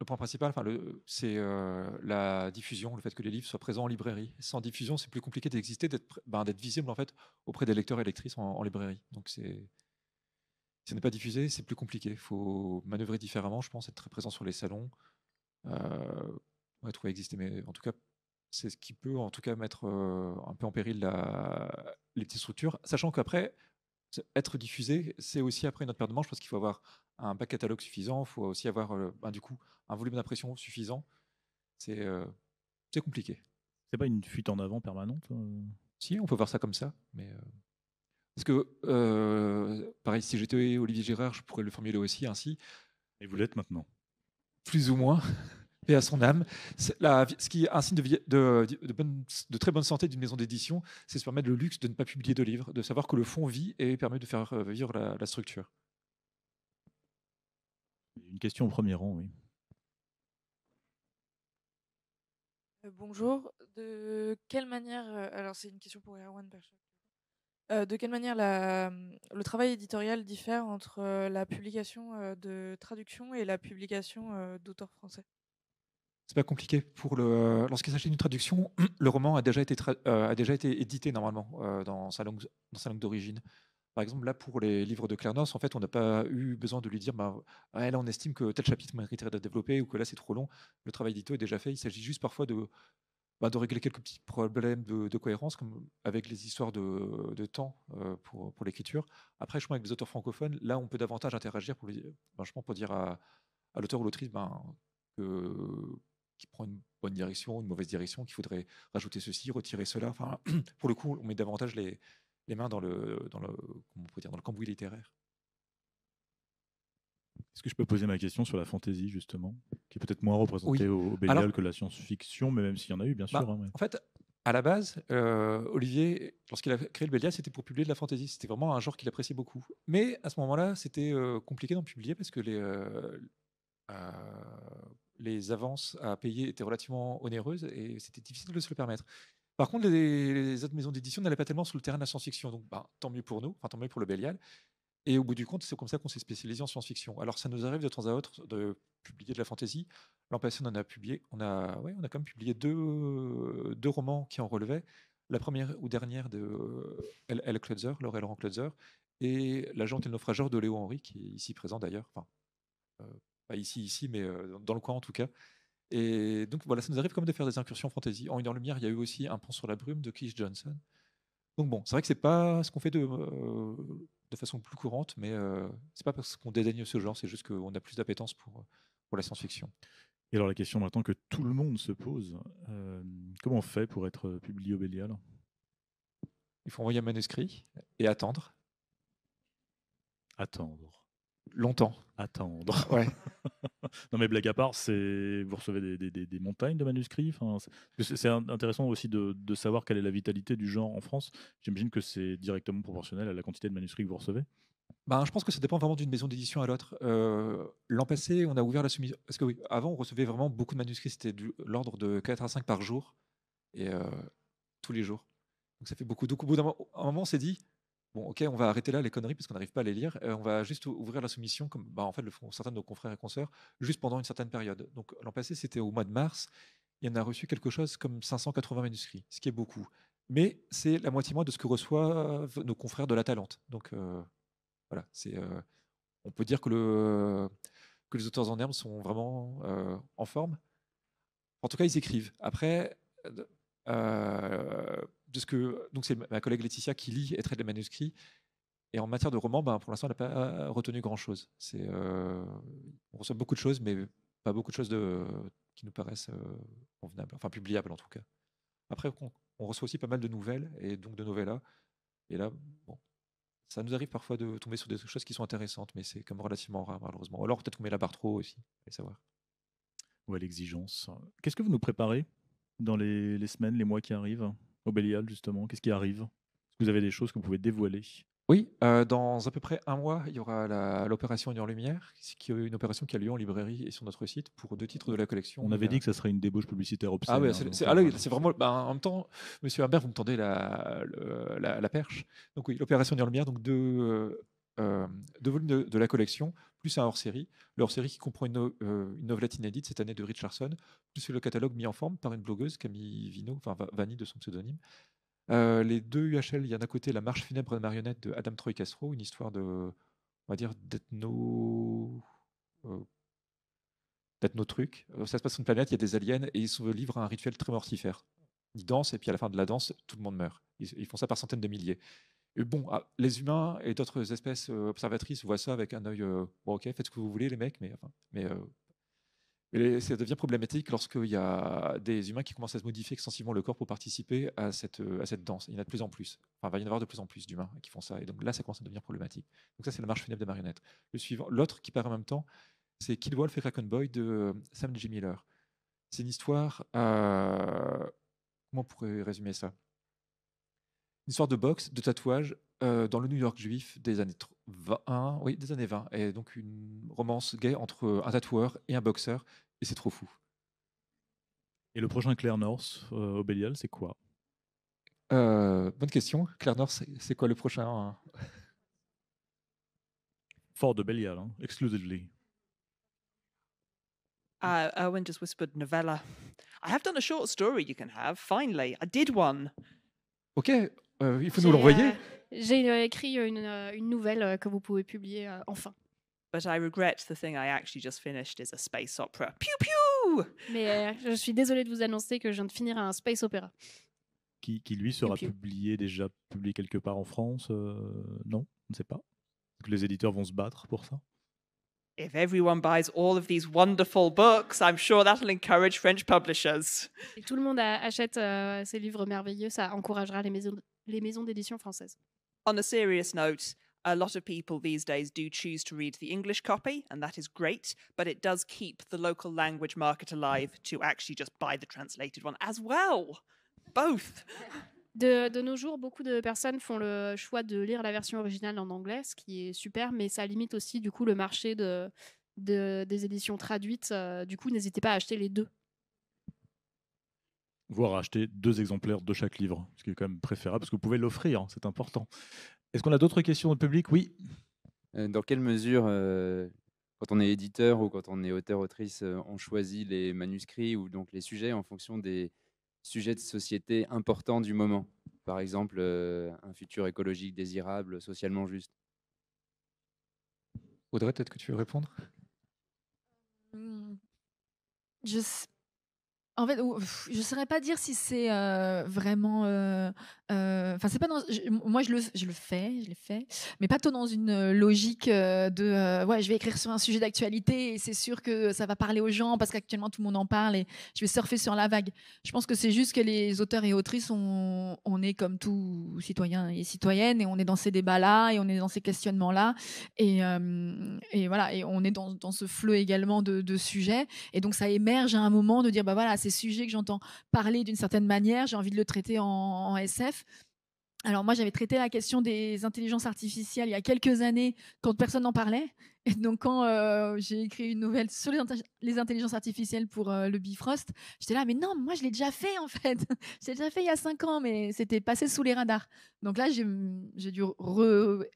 point principal, c'est la diffusion, le fait que les livres soient présents en librairie. Sans diffusion, c'est plus compliqué d'exister, d'être visible en fait auprès des lecteurs et lectrices en librairie. Donc si ce n'est pas diffusé, c'est plus compliqué. Il faut manœuvrer différemment, je pense, être très présent sur les salons, trouver à exister. Mais en tout cas, c'est ce qui peut en tout cas mettre un peu en péril les petites structures, sachant qu'après, être diffusé, c'est aussi après une autre paire de manches, parce qu'il faut avoir un back catalogue suffisant, il faut aussi avoir du coup un volume d'impression suffisant. C'est compliqué. C'est pas une fuite en avant permanente Si, on peut voir ça comme ça, mais parce que pareil, si j'étais Olivier Girard, je pourrais le formuler aussi ainsi. Et vous l'êtes maintenant. Plus ou moins. Et à son âme. Ce qui est un signe de très bonne santé d'une maison d'édition, c'est se permettre le luxe de ne pas publier de livres, de savoir que le fond vit et permet de faire vivre la structure. Une question au premier rang, oui. Bonjour. De quelle manière, alors c'est une question pour Erwan Perchak. De quelle manière le travail éditorial diffère entre la publication de traduction et la publication d'auteurs français? C'est pas compliqué. Lorsqu'il s'agit d'une traduction, le roman a déjà été édité normalement dans sa langue d'origine. Par exemple, là, pour les livres de Claire North, en fait, on n'a pas eu besoin de lui dire là, on estime que tel chapitre mériterait d'être développé ou que là, c'est trop long. Le travail édito est déjà fait. Il s'agit juste parfois de régler quelques petits problèmes de cohérence, comme avec les histoires de temps pour l'écriture. Après, je pense avec les auteurs francophones, là, on peut davantage interagir pour dire à l'auteur ou l'autrice qui prend une bonne direction, une mauvaise direction, qu'il faudrait rajouter ceci, retirer cela. Enfin, pour le coup, on met davantage les mains dans le cambouis littéraire. Est-ce que je peux poser ma question sur la fantaisie, justement, qui est peut-être moins représentée au Bélial que la science-fiction, mais même s'il y en a eu, bien sûr. En fait, À la base, Olivier, lorsqu'il a créé le Bélial, c'était pour publier de la fantasy. C'était vraiment un genre qu'il appréciait beaucoup. Mais à ce moment-là, c'était compliqué d'en publier parce que les avances à payer étaient relativement onéreuses et c'était difficile de se le permettre. Par contre, les autres maisons d'édition n'allaient pas tellement sur le terrain de la science-fiction. Donc, tant mieux pour nous, enfin tant mieux pour le Bélial. Et au bout du compte, c'est comme ça qu'on s'est spécialisé en science-fiction. Alors, ça nous arrive de temps à autre de publier de la fantasy. L'an passé, on en a publié, on a quand même publié deux romans qui en relevaient. La première ou dernière de L. Klutzer, Laurel Klutzer, et L'agent et le naufrageur de Léo Henry, qui est ici présent d'ailleurs. Enfin, pas ici, mais dans le coin en tout cas. Et donc voilà, ça nous arrive comme de faire des incursions fantasy. En Une heure lumière, il y a eu aussi Un pont sur la brume de Keith Johnson. Donc bon, c'est vrai que c'est pas ce qu'on fait de façon plus courante, mais c'est pas parce qu'on dédaigne ce genre, c'est juste qu'on a plus d'appétence pour la science-fiction. Et alors la question maintenant que tout le monde se pose, comment on fait pour être publié au Bélial? Il faut envoyer un manuscrit et attendre. Attendre. Longtemps. Attendre. Ouais. Non mais blague à part, vous recevez des montagnes de manuscrits. C'est intéressant aussi de savoir quelle est la vitalité du genre en France. J'imagine que c'est directement proportionnel à la quantité de manuscrits que vous recevez. Je pense que ça dépend vraiment d'une maison d'édition à l'autre. L'an passé, on a ouvert la soumission. Parce que oui, avant, on recevait vraiment beaucoup de manuscrits. C'était de l'ordre de 4 à 5 par jour. Et tous les jours. Donc ça fait beaucoup. Donc au bout d'un moment, on s'est dit, bon, ok, on va arrêter là les conneries parce qu'on n'arrive pas à les lire. On va juste ouvrir la soumission, comme en fait le font certains de nos confrères et consoeurs, juste pendant une certaine période. Donc l'an passé, c'était au mois de mars. Il y en a reçu quelque chose comme 580 manuscrits, ce qui est beaucoup. Mais c'est la moitié-moins de ce que reçoivent nos confrères de la Talente. Donc voilà, on peut dire que les auteurs en herbe sont vraiment en forme. En tout cas, ils écrivent. Après, donc c'est ma collègue Laetitia qui lit et traite les manuscrits. Et en matière de roman, pour l'instant, elle n'a pas retenu grand-chose. On reçoit beaucoup de choses, mais pas beaucoup de choses qui nous paraissent convenables, enfin publiables en tout cas. Après, on reçoit aussi pas mal de nouvelles, et donc de novellas. Et là, bon, ça nous arrive parfois de tomber sur des choses qui sont intéressantes, mais c'est comme relativement rare, malheureusement. Ou alors peut-être qu'on met la barre trop haut aussi, allez savoir. Ouais, l'exigence. Qu'est-ce que vous nous préparez dans les semaines, les mois qui arrivent au Bélial, justement? Qu'est-ce qui arrive? Est-ce que vous avez des choses que vous pouvez dévoiler? Oui, dans à peu près un mois, il y aura l'opération Une heure lumière, qui est une opération qui a lieu en librairie et sur notre site pour 2 titres de la collection. On avait dit que ça serait une débauche publicitaire obscène. Ah ouais, c'est vraiment. En même temps, Monsieur Humbert, vous me tendez la perche. Donc oui, l'opération Une heure lumière, donc deux volumes de la collection, plus un hors-série. Le hors-série qui comprend une novelette inédite cette année de Richardson, plus le catalogue mis en forme par une blogueuse, Camille Vino, enfin Vanny de son pseudonyme. Les 2 UHL, il y a d'un côté La marche funèbre de marionnette de Adam Troy Castro, une histoire on va dire, d'ethno-truc. Ça se passe sur une planète, il y a des aliens et ils se livrent à un rituel très mortifère. Ils dansent et puis à la fin de la danse, tout le monde meurt. Ils font ça par centaines de milliers. Et bon, les humains et d'autres espèces observatrices voient ça avec un œil bon, ok, faites ce que vous voulez les mecs, mais ça devient problématique lorsqu'il y a des humains qui commencent à se modifier extensivement le corps pour participer à cette danse. Il y en a de plus en plus. Enfin, il va y en avoir de plus en plus d'humains qui font ça. Et donc là, ça commence à devenir problématique. Donc ça, c'est La marche funèbre des marionnettes. L'autre qui part en même temps, c'est Kid Wolf et Kraken Boy de Sam J. Miller. C'est une histoire... comment on pourrait résumer ça? Une histoire de boxe, de tatouage dans le New York juif des années 20. Oui, des années 20. Et donc une romance gay entre un tatoueur et un boxeur. Et c'est trop fou. Et le prochain Claire North au Bélial, c'est quoi? Bonne question. Claire North, c'est quoi le prochain? Fort de Bélial, hein, exclusively. Owen just whispered novella. I have done a short story you can have, finally. I did one. Ok, il faut nous l'envoyer. J'ai écrit une nouvelle que vous pouvez publier enfin. But I regret the thing I actually just finished is a space opera. Pew pew! Mais je suis désolée de vous annoncer que je viens de finir un space opéra. Qui lui sera publié quelque part en France? Non, on ne sait pas. Est-ce que les éditeurs vont se battre pour ça? If everyone buys all of these wonderful books, I'm sure that'll encourage French publishers. Si tout le monde achète ces livres merveilleux, ça encouragera les maisons d'édition françaises. On a serious note, a lot of people these days do choose to read the English copy, and that is great, but it does keep the local language market alive to actually just buy the translated one as well. both. De nos jours, beaucoup de personnes font le choix de lire la version originale en anglais, ce qui est super, mais ça limite aussi du coup le marché des éditions traduites. Du coup, n'hésitez pas à acheter les deux. Voire acheter 2 exemplaires de chaque livre, ce qui est quand même préférable, parce que vous pouvez l'offrir, c'est important. Est-ce qu'on a d'autres questions au public? Oui. Dans quelle mesure, quand on est éditeur ou quand on est auteur-autrice, on choisit les manuscrits ou donc les sujets en fonction des sujets de société importants du moment? Par exemple, un futur écologique désirable, socialement juste. Audrey, peut-être que tu veux répondre? Je s En fait, je saurais pas dire si c'est vraiment. Enfin, c'est pas dans. Moi, je le fais, mais pas trop dans une logique de. Ouais, je vais écrire sur un sujet d'actualité et c'est sûr que ça va parler aux gens parce qu'actuellement tout le monde en parle et je vais surfer sur la vague. Je pense que c'est juste que les auteurs et autrices, on est comme tout citoyen et citoyenne et on est dans ces débats-là et on est dans ces questionnements-là et voilà, et on est dans ce flot également de sujets et donc ça émerge à un moment de dire bah voilà, ces sujets que j'entends parler d'une certaine manière, j'ai envie de le traiter en SF. Alors moi, j'avais traité la question des intelligences artificielles il y a quelques années quand personne n'en parlait. Et donc quand j'ai écrit une nouvelle sur les intelligences artificielles pour le Bifrost, j'étais là, mais non, moi je l'ai déjà fait en fait. Je l'ai déjà fait il y a 5 ans, mais c'était passé sous les radars. Donc là, j'ai dû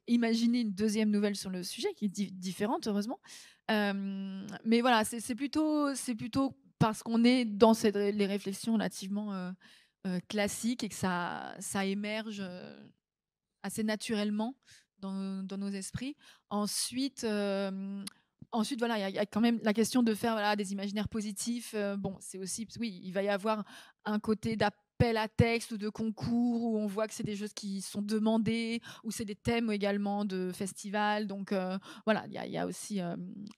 imaginer une deuxième nouvelle sur le sujet qui est différente, heureusement. Mais voilà, c'est plutôt parce qu'on est dans les réflexions relativement classiques et que ça émerge assez naturellement dans nos esprits. Ensuite, voilà, il y a quand même la question de faire voilà, des imaginaires positifs. Bon, c'est aussi, oui, il va y avoir un côté d'appel à texte ou de concours où on voit que c'est des choses qui sont demandées, ou c'est des thèmes également de festivals. Donc voilà, il y a aussi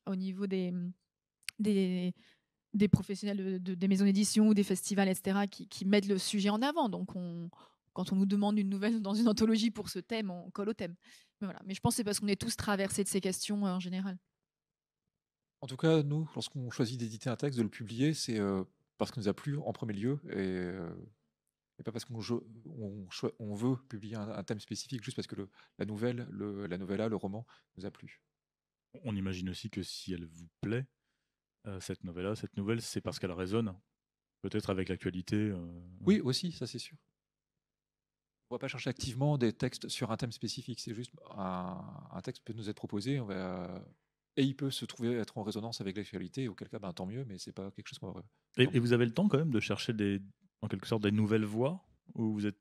au niveau des professionnels des maisons d'édition ou des festivals, etc., qui mettent le sujet en avant. Donc, quand on nous demande une nouvelle dans une anthologie pour ce thème, on colle au thème. Mais, voilà. Mais je pense que c'est parce qu'on est tous traversés de ces questions en général. En tout cas, nous, lorsqu'on choisit d'éditer un texte, de le publier, c'est parce qu'il nous a plu en premier lieu et pas parce qu'on veut publier un thème spécifique, juste parce que la novella, le roman nous a plu. On imagine aussi que si elle vous plaît, cette nouvelle, c'est parce qu'elle résonne peut-être avec l'actualité. Oui, aussi, ça c'est sûr. On ne va pas chercher activement des textes sur un thème spécifique, c'est juste un texte peut nous être proposé, et il peut se trouver être en résonance avec l'actualité, auquel cas, ben, tant mieux, mais c'est pas quelque chose qu'on va... Et vous avez le temps quand même de chercher en quelque sorte des nouvelles voies, ou vous êtes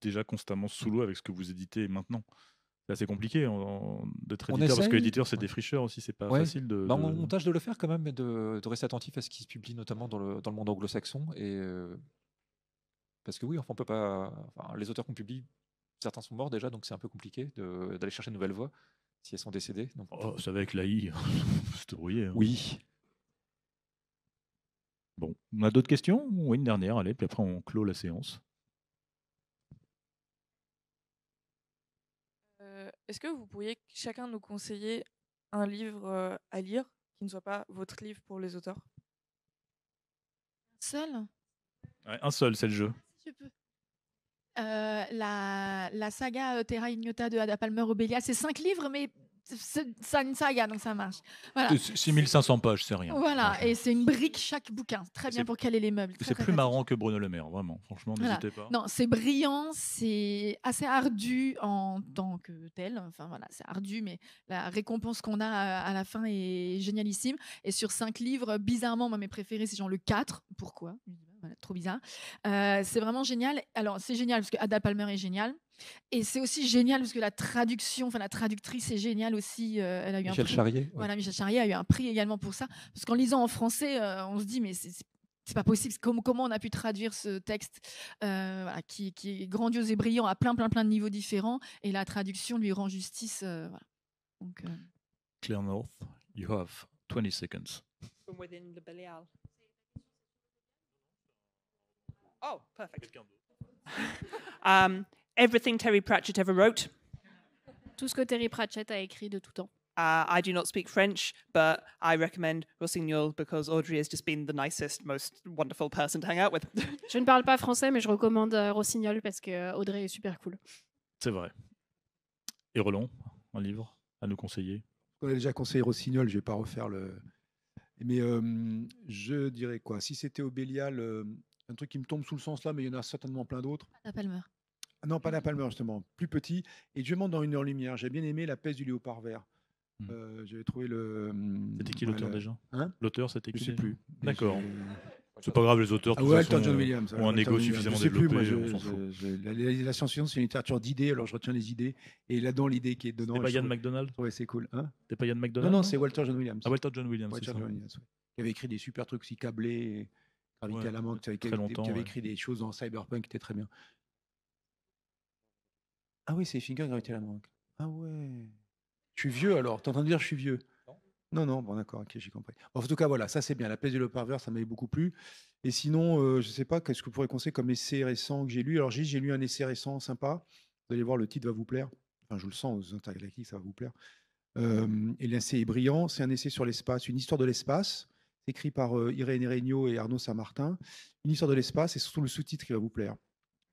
déjà constamment sous l'eau avec ce que vous éditez maintenant? C'est assez compliqué d'être éditeur, parce que l'éditeur, c'est défricheur aussi, c'est pas facile de... On tâche de le faire quand même, mais de rester attentif à ce qui se publie, notamment dans le monde anglo-saxon. Parce que oui, enfin, on peut pas... Enfin, les auteurs qu'on publie, certains sont morts déjà, donc c'est un peu compliqué d'aller chercher de nouvelles voix si elles sont décédées. Donc... Oh, ça va avec l'AI, c'est brouillé. Hein. Oui. Bon, on a d'autres questions? Oui, une dernière, allez, puis après on clôt la séance. Est-ce que vous pourriez chacun nous conseiller un livre à lire qui ne soit pas votre livre pour les auteurs? Seul? Ouais, un seul, c'est le jeu. Si je peux. La saga Terra Ignota de Ada Palmer au Bélial, c'est 5 livres, mais c'est une saga, donc ça marche. Voilà. 6500 pages, c'est rien. Voilà, et c'est une brique chaque bouquin. Très bien pour caler les meubles. C'est plus marrant que Bruno Le Maire, vraiment. Franchement, n'hésitez pas. Non, c'est brillant, c'est assez ardu en tant que tel. Enfin voilà, c'est ardu, mais la récompense qu'on a à la fin est génialissime. Et sur 5 livres, bizarrement, moi, mes préférés, c'est genre le 4. Pourquoi? Voilà, trop bizarre. C'est vraiment génial. Alors, c'est génial parce que Ada Palmer est géniale. Et c'est aussi génial parce que la traductrice est géniale aussi. Elle a eu Michel un prix. Charrier. Ouais. Voilà, Michel Charrier a eu un prix également pour ça. Parce qu'en lisant en français, on se dit, mais c'est pas possible. Comment on a pu traduire ce texte voilà, qui est grandiose et brillant à plein de niveaux différents. Et la traduction lui rend justice. Voilà. Donc, Claire North, you have 20 seconds. From within the Belial. Oh, perfect. Everything Terry Pratchett ever wrote. Tout ce que Terry Pratchett a écrit de tout temps. I do not speak French, but I recommend Rossignol because Audrey has just been the nicest, most wonderful person to hang out with. Je ne parle pas français, mais je recommande Rossignol parce que Audrey est super cool. C'est vrai. Et Roland, un livre à nous conseiller? On a déjà conseillé Rossignol, je ne vais pas refaire le... Mais je dirais quoi? Si c'était au Bélial, un truc qui me tombe sous le sens là, mais il y en a certainement plein d'autres. Anna Palmer. Non, pas la Palmer, justement, plus petit. Et je monte dans Une heure lumière. J'ai bien aimé La peste du léopard vert. J'avais trouvé le... C'était qui l'auteur déjà? L'auteur, c'était qui? Je ne sais plus. D'accord. C'est pas grave, les auteurs Ah, Walter John Williams. ont un ego suffisamment développé. La science-fiction, c'est une littérature d'idées, alors je retiens les idées. Et là-dedans, l'idée qui est dedans... C'est pas Ian McDonald? Oui, c'est cool. C'est pas Ian McDonald? Non, c'est Walter John Williams. Ah, Walter John Williams, c'est ça. Qui avait écrit des super trucs aussi câblés, Gravité à la manque, qui avait écrit des choses dans Cyberpunk qui étaient très bien. Ah oui, c'est Finger, Gravité à la manque. Ah ouais. Je suis vieux alors. T'es en train de dire je suis vieux? Non, bon d'accord, ok, j'ai compris. En tout cas, voilà, ça c'est bien. La peste du léopard vert, ça m'avait beaucoup plu. Et sinon, je sais pas, qu'est-ce que vous pourrez conseiller comme essai récent que j'ai lu? Alors j'ai lu un essai récent sympa. Vous allez voir, le titre va vous plaire. Enfin, je le sens aux Intergalactiques, ça va vous plaire. Et l'essai est brillant. C'est un essai sur l'espace, une histoire de l'espace, écrit par Irène Regnault et Arnaud Saint-Martin. Une histoire de l'espace, et surtout le sous-titre qui va vous plaire.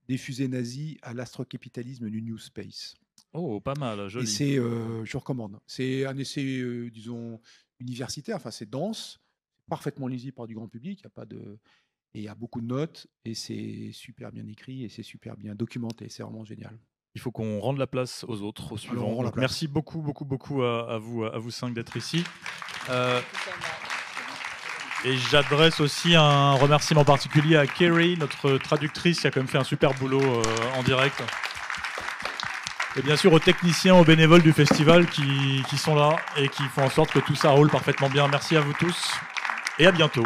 Des fusées nazies à l'astrocapitalisme du New Space. Oh, pas mal, joli. Et c'est, je recommande. C'est un essai, disons, universitaire. Enfin, c'est dense, parfaitement lisible par du grand public. Il y a pas de, et il y a beaucoup de notes, et c'est super bien écrit et c'est super bien documenté. C'est vraiment génial. Il faut qu'on rende la place aux autres, aux suivants. Donc, merci beaucoup à vous 5 d'être ici. Et j'adresse aussi un remerciement particulier à Kerry, notre traductrice, qui a quand même fait un super boulot en direct. Et bien sûr aux techniciens, aux bénévoles du festival qui sont là et qui font en sorte que tout ça roule parfaitement bien. Merci à vous tous et à bientôt.